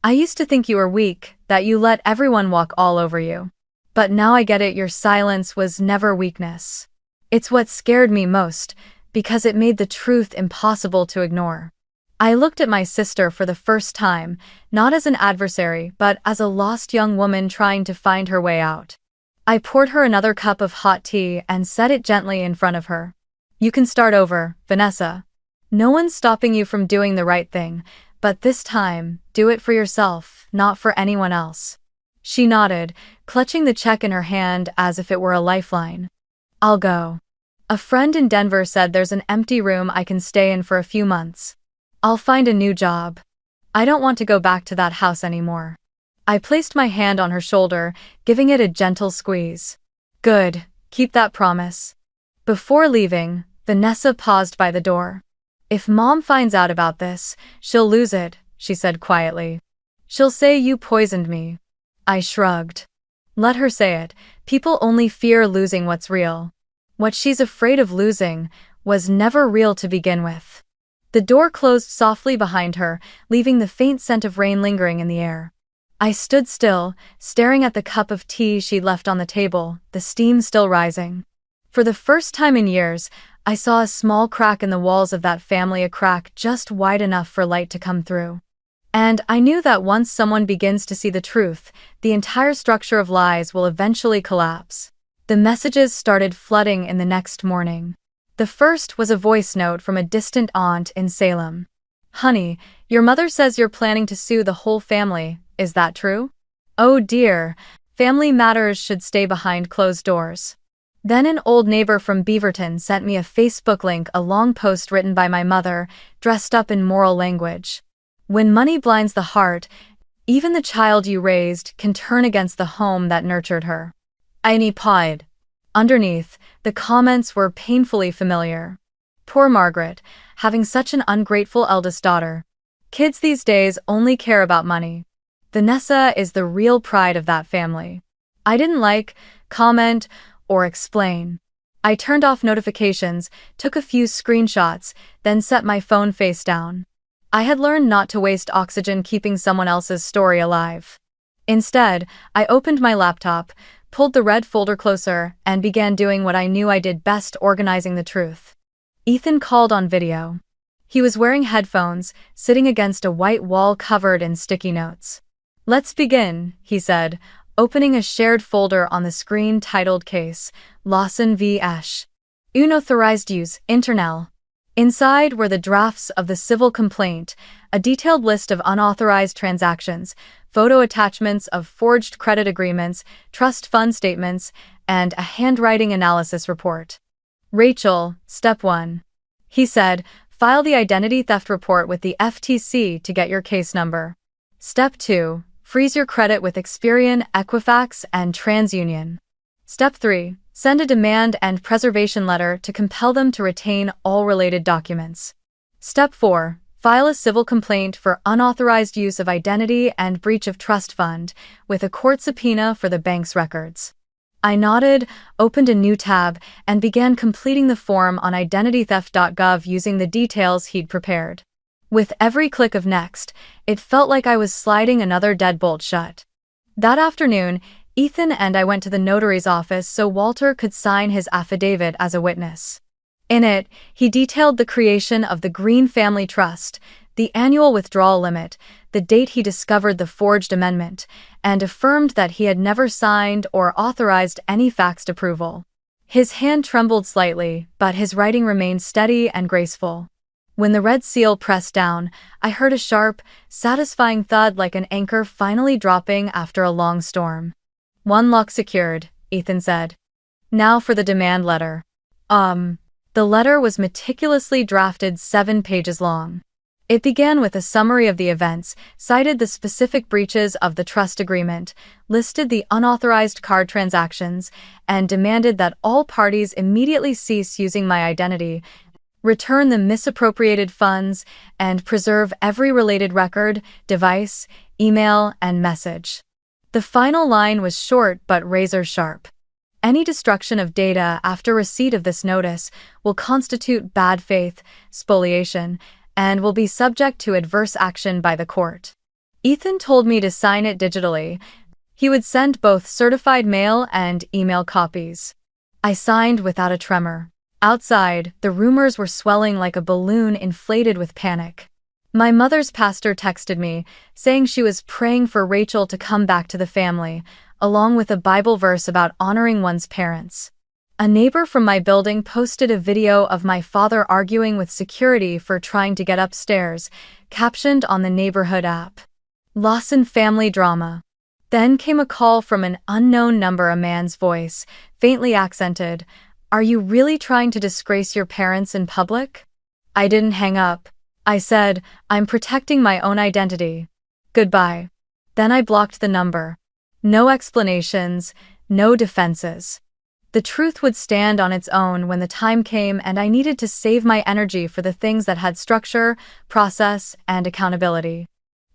I used to think you were weak, that you let everyone walk all over you. But now I get it, your silence was never weakness. It's what scared me most, because it made the truth impossible to ignore." I looked at my sister for the first time, not as an adversary, but as a lost young woman trying to find her way out. I poured her another cup of hot tea and set it gently in front of her. "You can start over, Vanessa. No one's stopping you from doing the right thing, but this time, do it for yourself, not for anyone else." She nodded, clutching the check in her hand as if it were a lifeline. "I'll go. A friend in Denver said there's an empty room I can stay in for a few months. I'll find a new job. I don't want to go back to that house anymore." I placed my hand on her shoulder, giving it a gentle squeeze. "Good, keep that promise." Before leaving, Vanessa paused by the door. "If Mom finds out about this, she'll lose it," she said quietly. "She'll say you poisoned me." I shrugged. "Let her say it. People only fear losing what's real. What she's afraid of losing was never real to begin with." The door closed softly behind her, leaving the faint scent of rain lingering in the air. I stood still, staring at the cup of tea she'd left on the table, the steam still rising. For the first time in years, I saw a small crack in the walls of that family, a crack just wide enough for light to come through. And I knew that once someone begins to see the truth, the entire structure of lies will eventually collapse. The messages started flooding in the next morning. The first was a voice note from a distant aunt in Salem. "Honey, your mother says you're planning to sue the whole family. Is that true? Oh dear, family matters should stay behind closed doors." Then an old neighbor from Beaverton sent me a Facebook link, a long post written by my mother, dressed up in moral language. "When money blinds the heart, even the child you raised can turn against the home that nurtured her." I paused. Underneath, the comments were painfully familiar. "Poor Margaret, having such an ungrateful eldest daughter. Kids these days only care about money. Vanessa is the real pride of that family." I didn't like, comment, or explain. I turned off notifications, took a few screenshots, then set my phone face down. I had learned not to waste oxygen keeping someone else's story alive. Instead, I opened my laptop, pulled the red folder closer, and began doing what I knew I did best, organizing the truth. Ethan called on video. He was wearing headphones, sitting against a white wall covered in sticky notes. "Let's begin," he said, opening a shared folder on the screen titled Case, Lawson v. Esch. Unauthorized use, internal. Inside were the drafts of the civil complaint, a detailed list of unauthorized transactions, photo attachments of forged credit agreements, trust fund statements, and a handwriting analysis report. "Rachel, Step 1. He said, file the identity theft report with the FTC to get your case number. Step 2. Freeze your credit with Experian, Equifax, and TransUnion. Step 3. Send a demand and preservation letter to compel them to retain all related documents. Step 4. File a civil complaint for unauthorized use of identity and breach of trust fund, with a court subpoena for the bank's records." I nodded, opened a new tab, and began completing the form on identitytheft.gov using the details he'd prepared. With every click of next, it felt like I was sliding another deadbolt shut. That afternoon, Ethan and I went to the notary's office so Walter could sign his affidavit as a witness. In it, he detailed the creation of the Green Family Trust, the annual withdrawal limit, the date he discovered the forged amendment, and affirmed that he had never signed or authorized any faxed approval. His hand trembled slightly, but his writing remained steady and graceful. When the red seal pressed down, I heard a sharp, satisfying thud like an anchor finally dropping after a long storm. "One lock secured," Ethan said. "Now for the demand letter." The letter was meticulously drafted, 7 pages long. It began with a summary of the events, cited the specific breaches of the trust agreement, listed the unauthorized card transactions, and demanded that all parties immediately cease using my identity, return the misappropriated funds, and preserve every related record, device, email, and message. The final line was short but razor-sharp. Any destruction of data after receipt of this notice will constitute bad faith, spoliation, and will be subject to adverse action by the court. Ethan told me to sign it digitally. He would send both certified mail and email copies. I signed without a tremor. Outside, the rumors were swelling like a balloon inflated with panic. My mother's pastor texted me, saying she was praying for Rachel to come back to the family, along with a Bible verse about honoring one's parents. A neighbor from my building posted a video of my father arguing with security for trying to get upstairs, captioned on the neighborhood app. Lawson family drama. Then came a call from an unknown number, a man's voice, faintly accented. Are you really trying to disgrace your parents in public? I didn't hang up. I said, I'm protecting my own identity. Goodbye. Then I blocked the number. No explanations, no defenses. The truth would stand on its own when the time came, and I needed to save my energy for the things that had structure, process, and accountability.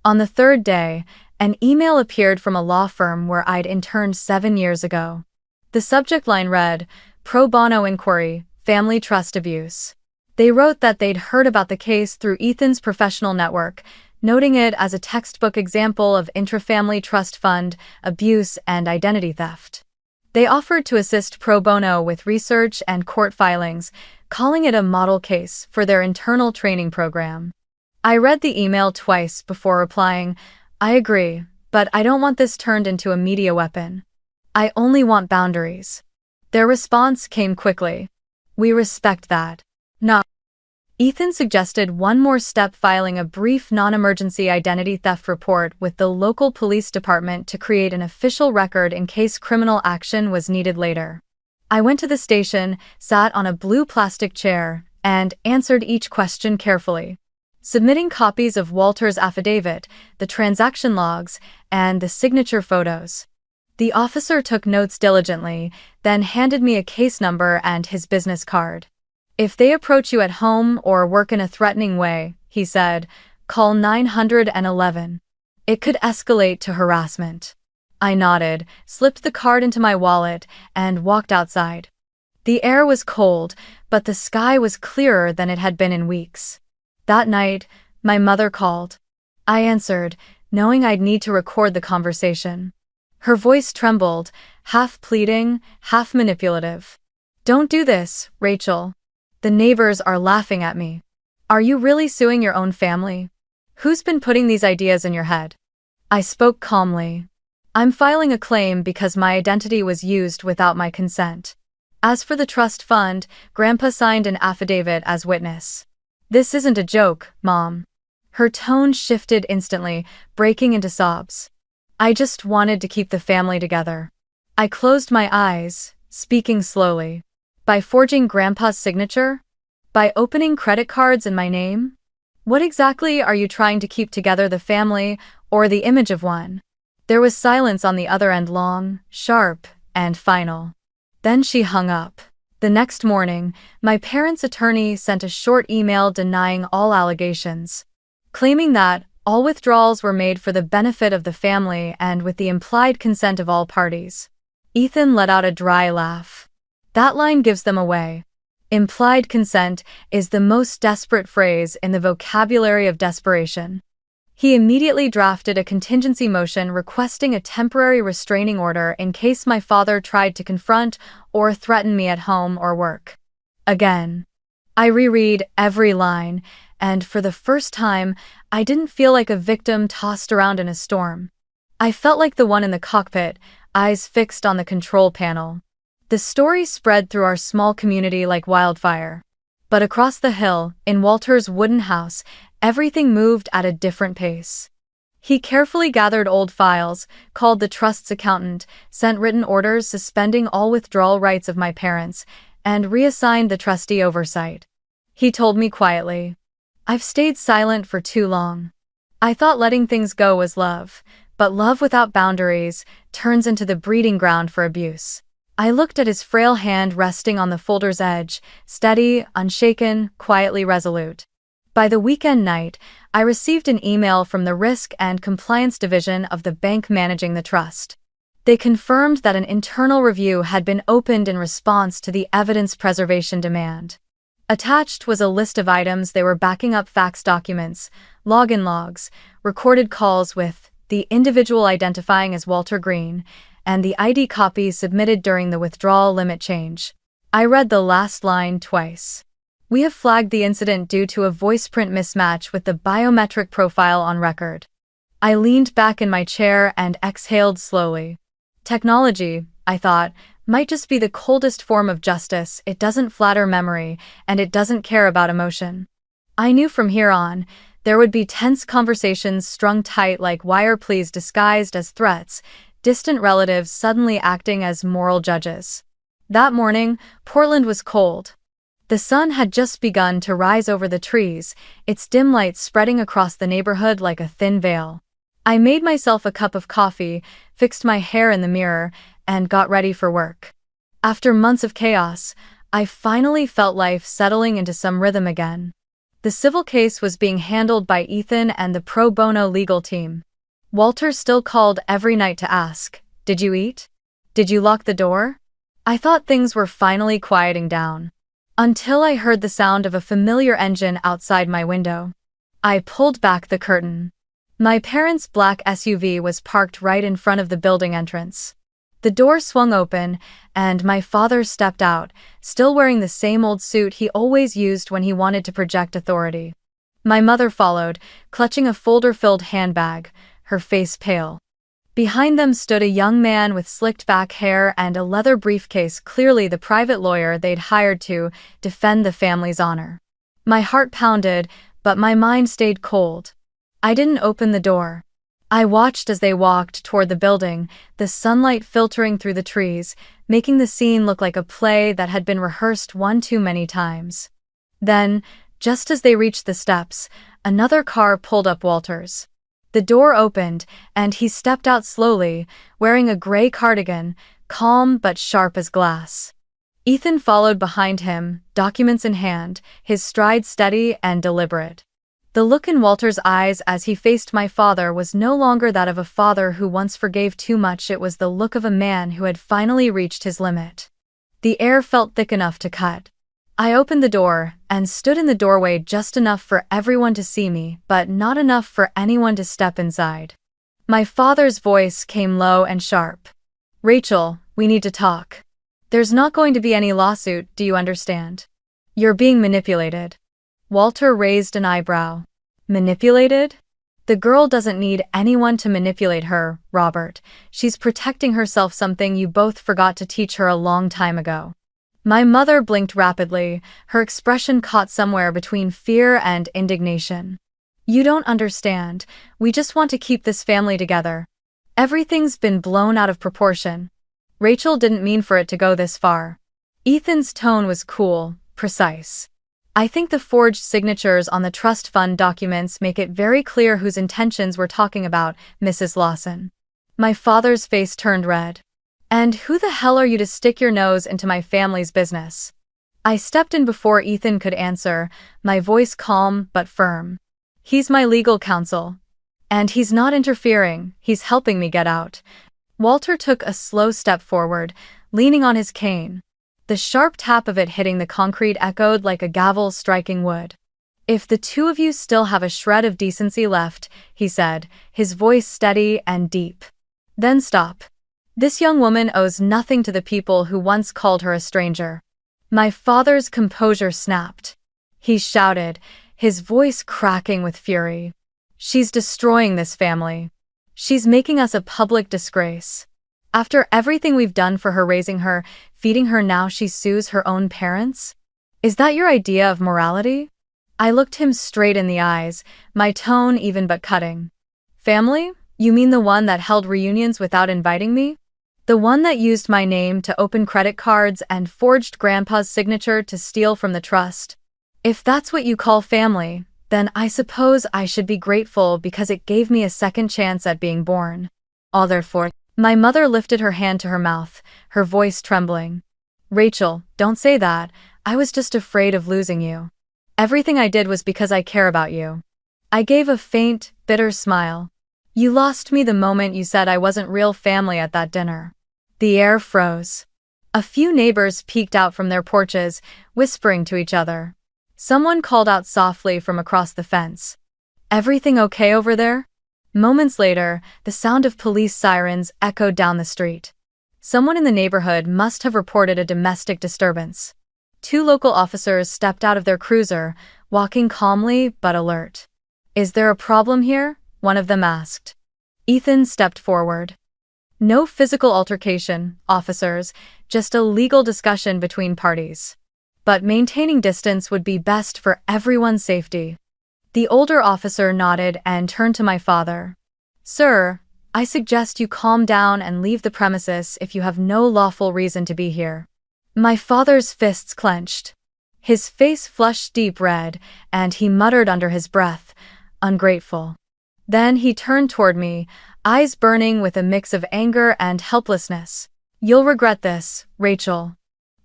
On the third day, an email appeared from a law firm where I'd interned 7 years ago. The subject line read, Pro bono inquiry, family trust abuse. They wrote that they'd heard about the case through Ethan's professional network, noting it as a textbook example of intrafamily trust fund abuse and identity theft. They offered to assist pro bono with research and court filings, calling it a model case for their internal training program. I read the email twice before replying, I agree, but I don't want this turned into a media weapon. I only want boundaries. Their response came quickly. We respect that. No. Ethan suggested one more step, filing a brief non-emergency identity theft report with the local police department to create an official record in case criminal action was needed later. I went to the station, sat on a blue plastic chair, and answered each question carefully, submitting copies of Walter's affidavit, the transaction logs, and the signature photos. The officer took notes diligently, then handed me a case number and his business card. If they approach you at home or work in a threatening way, he said, call 911. It could escalate to harassment. I nodded, slipped the card into my wallet, and walked outside. The air was cold, but the sky was clearer than it had been in weeks. That night, my mother called. I answered, knowing I'd need to record the conversation. Her voice trembled, half pleading, half manipulative. Don't do this, Rachel. The neighbors are laughing at me. Are you really suing your own family? Who's been putting these ideas in your head? I spoke calmly. I'm filing a claim because my identity was used without my consent. As for the trust fund, Grandpa signed an affidavit as witness. This isn't a joke, Mom. Her tone shifted instantly, breaking into sobs. I just wanted to keep the family together. I closed my eyes, speaking slowly. By forging Grandpa's signature? By opening credit cards in my name? What exactly are you trying to keep together, the family or the image of one? There was silence on the other end, long, sharp, and final. Then she hung up. The next morning, my parents' attorney sent a short email denying all allegations, claiming that all withdrawals were made for the benefit of the family and with the implied consent of all parties. Ethan let out a dry laugh. That line gives them away. Implied consent is the most desperate phrase in the vocabulary of desperation. He immediately drafted a contingency motion requesting a temporary restraining order in case my father tried to confront or threaten me at home or work. Again. I reread every line, and for the first time, I didn't feel like a victim tossed around in a storm. I felt like the one in the cockpit, eyes fixed on the control panel. The story spread through our small community like wildfire. But across the hill, in Walter's wooden house, everything moved at a different pace. He carefully gathered old files, called the trust's accountant, sent written orders suspending all withdrawal rights of my parents, and reassigned the trustee oversight. He told me quietly, I've stayed silent for too long. I thought letting things go was love, but love without boundaries turns into the breeding ground for abuse. I looked at his frail hand resting on the folder's edge, steady, unshaken, quietly resolute. By the weekend night, I received an email from the Risk and Compliance Division of the bank managing the trust. They confirmed that an internal review had been opened in response to the evidence preservation demand. Attached was a list of items they were backing up: fax documents, login logs, recorded calls with the individual identifying as Walter Green, and the ID copies submitted during the withdrawal limit change. I read the last line twice. "We have flagged the incident due to a voice print mismatch with the biometric profile on record." I leaned back in my chair and exhaled slowly. Technology, I thought, might just be the coldest form of justice. It doesn't flatter memory, and it doesn't care about emotion. I knew from here on, there would be tense conversations strung tight like wire pleas disguised as threats, distant relatives suddenly acting as moral judges. That morning, Portland was cold. The sun had just begun to rise over the trees, its dim light spreading across the neighborhood like a thin veil. I made myself a cup of coffee, fixed my hair in the mirror, and got ready for work. After months of chaos, I finally felt life settling into some rhythm again. The civil case was being handled by Ethan and the pro bono legal team. Walter still called every night to ask, "Did you eat? Did you lock the door?" I thought things were finally quieting down. Until I heard the sound of a familiar engine outside my window. I pulled back the curtain. My parents' black SUV was parked right in front of the building entrance. The door swung open, and my father stepped out, still wearing the same old suit he always used when he wanted to project authority. My mother followed, clutching a folder-filled handbag, her face pale. Behind them stood a young man with slicked back hair and a leather briefcase, clearly the private lawyer they'd hired to defend the family's honor. My heart pounded, but my mind stayed cold. I didn't open the door. I watched as they walked toward the building, the sunlight filtering through the trees, making the scene look like a play that had been rehearsed one too many times. Then, just as they reached the steps, another car pulled up Walter's. The door opened, and he stepped out slowly, wearing a gray cardigan, calm but sharp as glass. Ethan followed behind him, documents in hand, his stride steady and deliberate. The look in Walter's eyes as he faced my father was no longer that of a father who once forgave too much. It was the look of a man who had finally reached his limit. The air felt thick enough to cut. I opened the door and stood in the doorway just enough for everyone to see me, but not enough for anyone to step inside. My father's voice came low and sharp. "Rachel, we need to talk. There's not going to be any lawsuit, do you understand? You're being manipulated." Walter raised an eyebrow. "Manipulated? The girl doesn't need anyone to manipulate her, Robert. She's protecting herself, something you both forgot to teach her a long time ago." My mother blinked rapidly, her expression caught somewhere between fear and indignation. "You don't understand. We just want to keep this family together. Everything's been blown out of proportion. Rachel didn't mean for it to go this far." Ethan's tone was cool, precise. "I think the forged signatures on the trust fund documents make it very clear whose intentions we're talking about, Mrs. Lawson." My father's face turned red. "And who the hell are you to stick your nose into my family's business?" I stepped in before Ethan could answer, my voice calm but firm. "He's my legal counsel. And he's not interfering, he's helping me get out." Walter took a slow step forward, leaning on his cane. The sharp tap of it hitting the concrete echoed like a gavel striking wood. "If the two of you still have a shred of decency left," he said, his voice steady and deep, "then stop. This young woman owes nothing to the people who once called her a stranger." My father's composure snapped. He shouted, his voice cracking with fury. "She's destroying this family. She's making us a public disgrace. After everything we've done for her, raising her, feeding her, now she sues her own parents? Is that your idea of morality?" I looked him straight in the eyes, my tone even but cutting. "Family? You mean the one that held reunions without inviting me? The one that used my name to open credit cards and forged Grandpa's signature to steal from the trust? If that's what you call family, then I suppose I should be grateful because it gave me a second chance at being born. Therefore." My mother lifted her hand to her mouth, her voice trembling. "Rachel, don't say that. I was just afraid of losing you. Everything I did was because I care about you." I gave a faint, bitter smile. You lost me the moment you said I wasn't real family at that dinner. The air froze. A few neighbors peeked out from their porches, whispering to each other. Someone called out softly from across the fence. Everything okay over there? Moments later, the sound of police sirens echoed down the street. Someone in the neighborhood must have reported a domestic disturbance. Two local officers stepped out of their cruiser, walking calmly but alert. Is there a problem here? One of them asked. Ethan stepped forward. No physical altercation, officers, just a legal discussion between parties. But maintaining distance would be best for everyone's safety. The older officer nodded and turned to my father. Sir, I suggest you calm down and leave the premises if you have no lawful reason to be here. My father's fists clenched. His face flushed deep red, and he muttered under his breath, ungrateful. Then he turned toward me, eyes burning with a mix of anger and helplessness. You'll regret this, Rachel.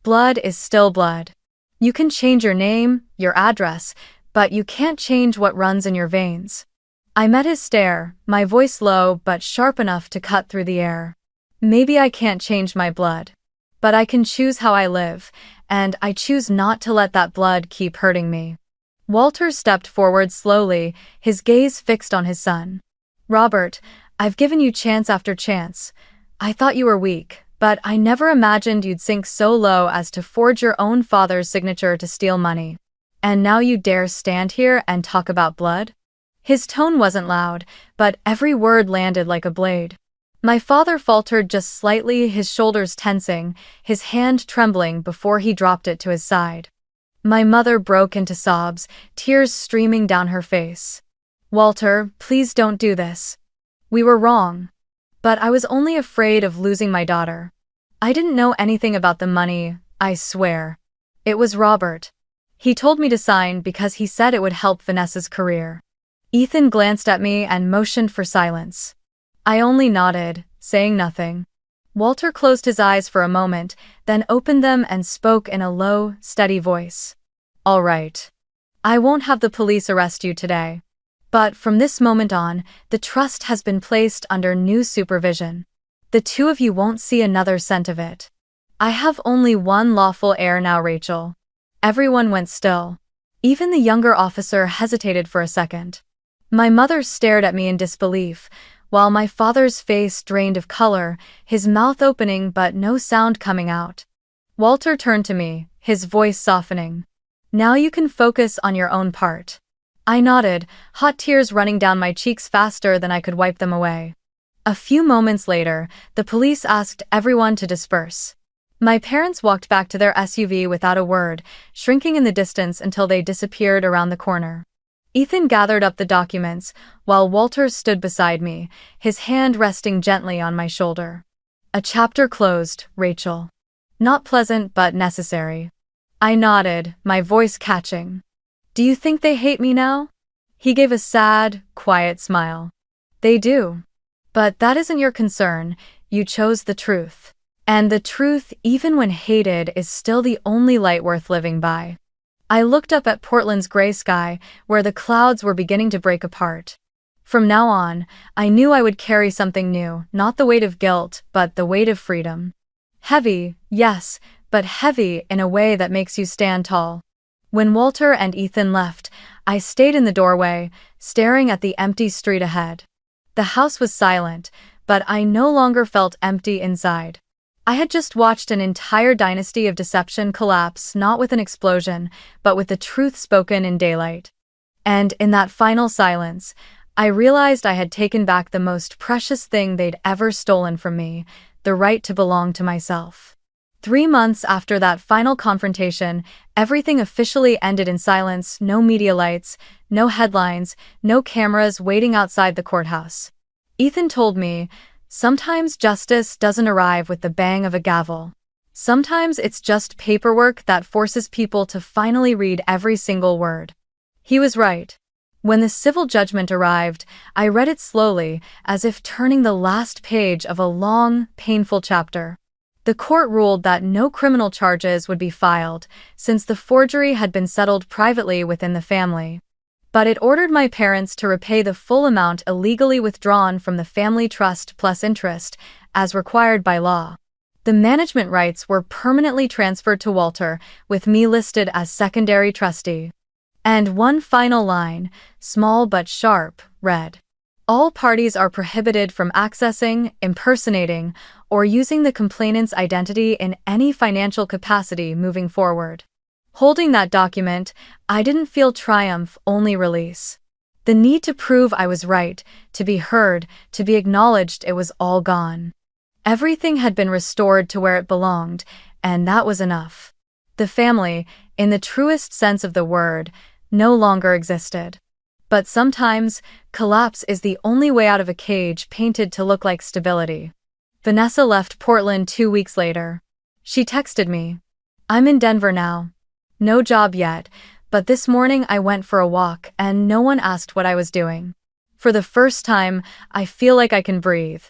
Blood is still blood. You can change your name, your address, but you can't change what runs in your veins. I met his stare, my voice low but sharp enough to cut through the air. Maybe I can't change my blood. But I can choose how I live, and I choose not to let that blood keep hurting me. Walter stepped forward slowly, his gaze fixed on his son. Robert, I've given you chance after chance. I thought you were weak, but I never imagined you'd sink so low as to forge your own father's signature to steal money. And now you dare stand here and talk about blood? His tone wasn't loud, but every word landed like a blade. My father faltered just slightly, his shoulders tensing, his hand trembling before he dropped it to his side. My mother broke into sobs, tears streaming down her face. Walter, please don't do this. We were wrong. But I was only afraid of losing my daughter. I didn't know anything about the money, I swear. It was Robert. He told me to sign because he said it would help Vanessa's career. Ethan glanced at me and motioned for silence. I only nodded, saying nothing. Walter closed his eyes for a moment, then opened them and spoke in a low, steady voice. All right. I won't have the police arrest you today. But from this moment on, the trust has been placed under new supervision. The two of you won't see another cent of it. I have only one lawful heir now, Rachel. Everyone went still. Even the younger officer hesitated for a second. My mother stared at me in disbelief, while my father's face drained of color, his mouth opening but no sound coming out. Walter turned to me, his voice softening. Now you can focus on your own part. I nodded, hot tears running down my cheeks faster than I could wipe them away. A few moments later, the police asked everyone to disperse. My parents walked back to their SUV without a word, shrinking in the distance until they disappeared around the corner. Ethan gathered up the documents, while Walter stood beside me, his hand resting gently on my shoulder. A chapter closed, Rachel. Not pleasant but necessary. I nodded, my voice catching. Do you think they hate me now? He gave a sad, quiet smile. They do. But that isn't your concern, you chose the truth. And the truth, even when hated, is still the only light worth living by. I looked up at Portland's gray sky, where the clouds were beginning to break apart. From now on, I knew I would carry something new, not the weight of guilt, but the weight of freedom. Heavy, yes, but heavy in a way that makes you stand tall. When Walter and Ethan left, I stayed in the doorway, staring at the empty street ahead. The house was silent, but I no longer felt empty inside. I had just watched an entire dynasty of deception collapse, not with an explosion, but with the truth spoken in daylight. And in that final silence, I realized I had taken back the most precious thing they'd ever stolen from me, the right to belong to myself. 3 months after that final confrontation, everything officially ended in silence, no media lights, no headlines, no cameras waiting outside the courthouse. Ethan told me, sometimes justice doesn't arrive with the bang of a gavel. Sometimes it's just paperwork that forces people to finally read every single word. He was right. When the civil judgment arrived, I read it slowly, as if turning the last page of a long, painful chapter. The court ruled that no criminal charges would be filed, since the forgery had been settled privately within the family. but it ordered my parents to repay the full amount illegally withdrawn from the family trust plus interest, as required by law. The management rights were permanently transferred to Walter, with me listed as secondary trustee. And one final line, small but sharp, read: all parties are prohibited from accessing, impersonating, or using the complainant's identity in any financial capacity moving forward. Holding that document, I didn't feel triumph, only release. The need to prove I was right, to be heard, to be acknowledged, it was all gone. Everything had been restored to where it belonged, and that was enough. The family, in the truest sense of the word, no longer existed. But sometimes, collapse is the only way out of a cage painted to look like stability. Vanessa left Portland 2 weeks later. She texted me, "I'm in Denver now. No job yet, but this morning I went for a walk and no one asked what I was doing. For the first time, I feel like I can breathe."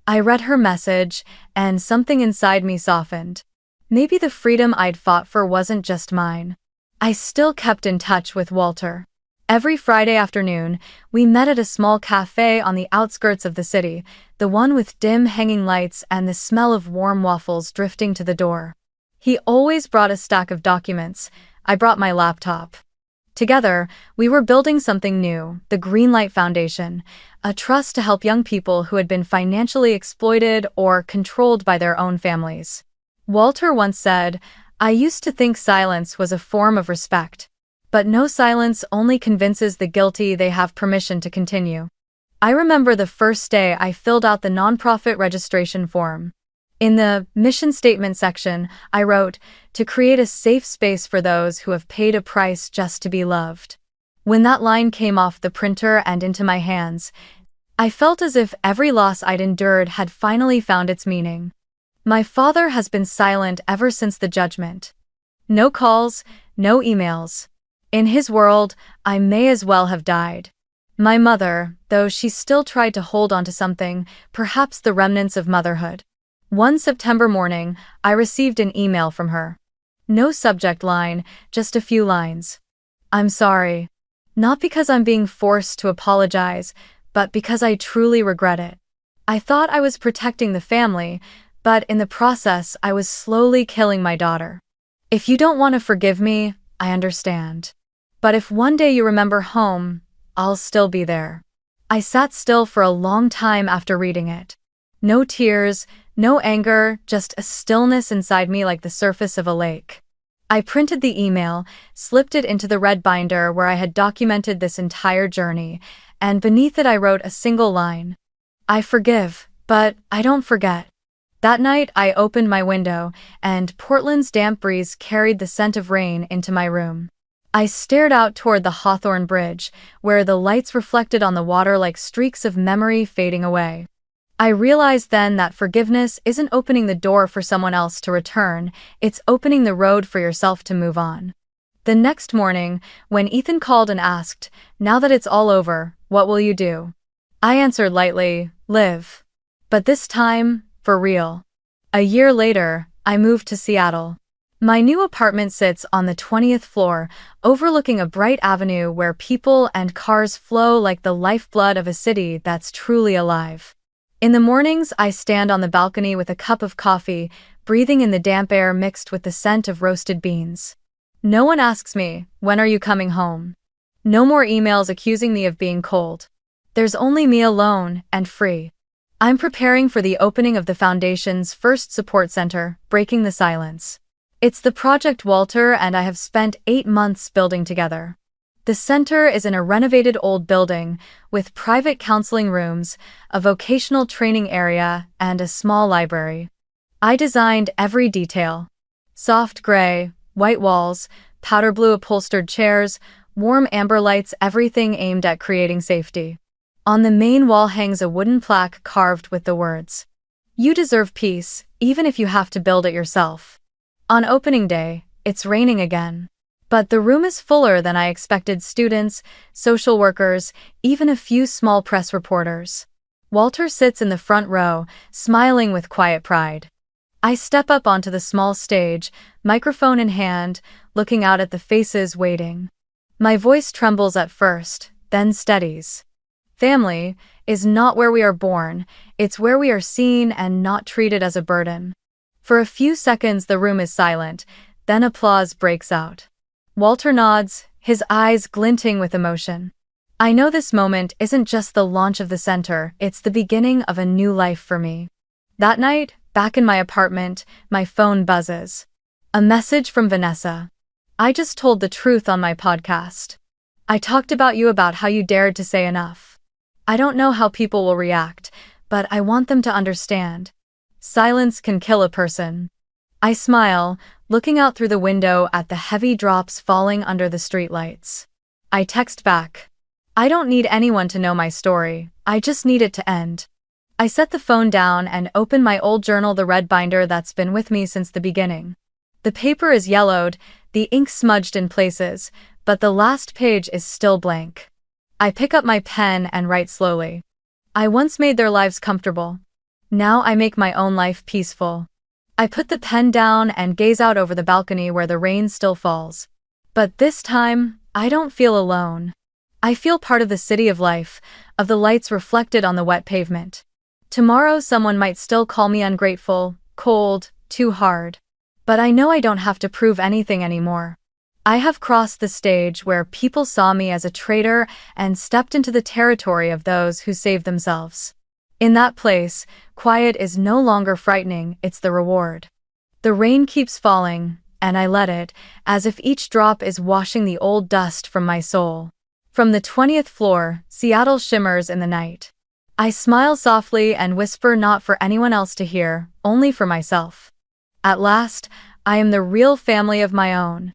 I read her message, and something inside me softened. Maybe the freedom I'd fought for wasn't just mine. I still kept in touch with Walter. Every Friday afternoon, we met at a small cafe on the outskirts of the city, the one with dim hanging lights and the smell of warm waffles drifting to the door. He always brought a stack of documents. I brought my laptop. Together, we were building something new, the Greenlight Foundation, a trust to help young people who had been financially exploited or controlled by their own families. Walter once said, "I used to think silence was a form of respect. But no silence only convinces the guilty they have permission to continue." I remember the first day I filled out the nonprofit registration form. In the mission statement section, I wrote, "To create a safe space for those who have paid a price just to be loved." When that line came off the printer and into my hands, I felt as if every loss I'd endured had finally found its meaning. My father has been silent ever since the judgment. No calls, no emails. In his world, I may as well have died. My mother, though she still tried to hold on to something, perhaps the remnants of motherhood. One September morning, I received an email from her. No subject line, just a few lines. "I'm sorry. Not because I'm being forced to apologize, but because I truly regret it. I thought I was protecting the family, but in the process I was slowly killing my daughter. If you don't want to forgive me, I understand. But if one day you remember home, I'll still be there." I sat still for a long time after reading it. No tears, no anger, just a stillness inside me like the surface of a lake. I printed the email, slipped it into the red binder where I had documented this entire journey, and beneath it I wrote a single line. "I forgive, but I don't forget." That night I opened my window, and Portland's damp breeze carried the scent of rain into my room. I stared out toward the Hawthorne Bridge, where the lights reflected on the water like streaks of memory fading away. I realized then that forgiveness isn't opening the door for someone else to return, it's opening the road for yourself to move on. The next morning, when Ethan called and asked, "Now that it's all over, what will you do?" I answered lightly, "Live." But this time, for real. A year later, I moved to Seattle. My new apartment sits on the 20th floor, overlooking a bright avenue where people and cars flow like the lifeblood of a city that's truly alive. In the mornings, I stand on the balcony with a cup of coffee, breathing in the damp air mixed with the scent of roasted beans. No one asks me, "When are you coming home?" No more emails accusing me of being cold. There's only me alone and free. I'm preparing for the opening of the Foundation's first support center, Breaking the Silence. It's the project Walter and I have spent 8 months building together. The center is in a renovated old building, with private counseling rooms, a vocational training area, and a small library. I designed every detail. Soft gray, white walls, powder blue upholstered chairs, warm amber lights, everything aimed at creating safety. On the main wall hangs a wooden plaque carved with the words, "You deserve peace, even if you have to build it yourself." On opening day, it's raining again. But the room is fuller than I expected: students, social workers, even a few small press reporters. Walter sits in the front row, smiling with quiet pride. I step up onto the small stage, microphone in hand, looking out at the faces waiting. My voice trembles at first, then steadies. Family is not where we are born, it's where we are seen and not treated as a burden. For a few seconds the room is silent, then applause breaks out. Walter nods, his eyes glinting with emotion. I know this moment isn't just the launch of the center, it's the beginning of a new life for me. That night, back in my apartment, my phone buzzes. A message from Vanessa. I just told the truth on my podcast. I talked about you about how you dared to say enough. I don't know how people will react, but I want them to understand. Silence can kill a person. I smile, looking out through the window at the heavy drops falling under the streetlights. I text back. I don't need anyone to know my story, I just need it to end. I set the phone down and open my old journal, the red binder that's been with me since the beginning. The paper is yellowed, the ink smudged in places, but the last page is still blank. I pick up my pen and write slowly. I once made their lives comfortable. Now I make my own life peaceful. I put the pen down and gaze out over the balcony where the rain still falls. But this time, I don't feel alone. I feel part of the city of life, of the lights reflected on the wet pavement. Tomorrow someone might still call me ungrateful, cold, too hard. But I know I don't have to prove anything anymore. I have crossed the stage where people saw me as a traitor and stepped into the territory of those who save themselves. In that place, quiet is no longer frightening, it's the reward. The rain keeps falling, and I let it, as if each drop is washing the old dust from my soul. From the 20th floor, Seattle shimmers in the night. I smile softly and whisper, not for anyone else to hear, only for myself. At last, I am the real family of my own.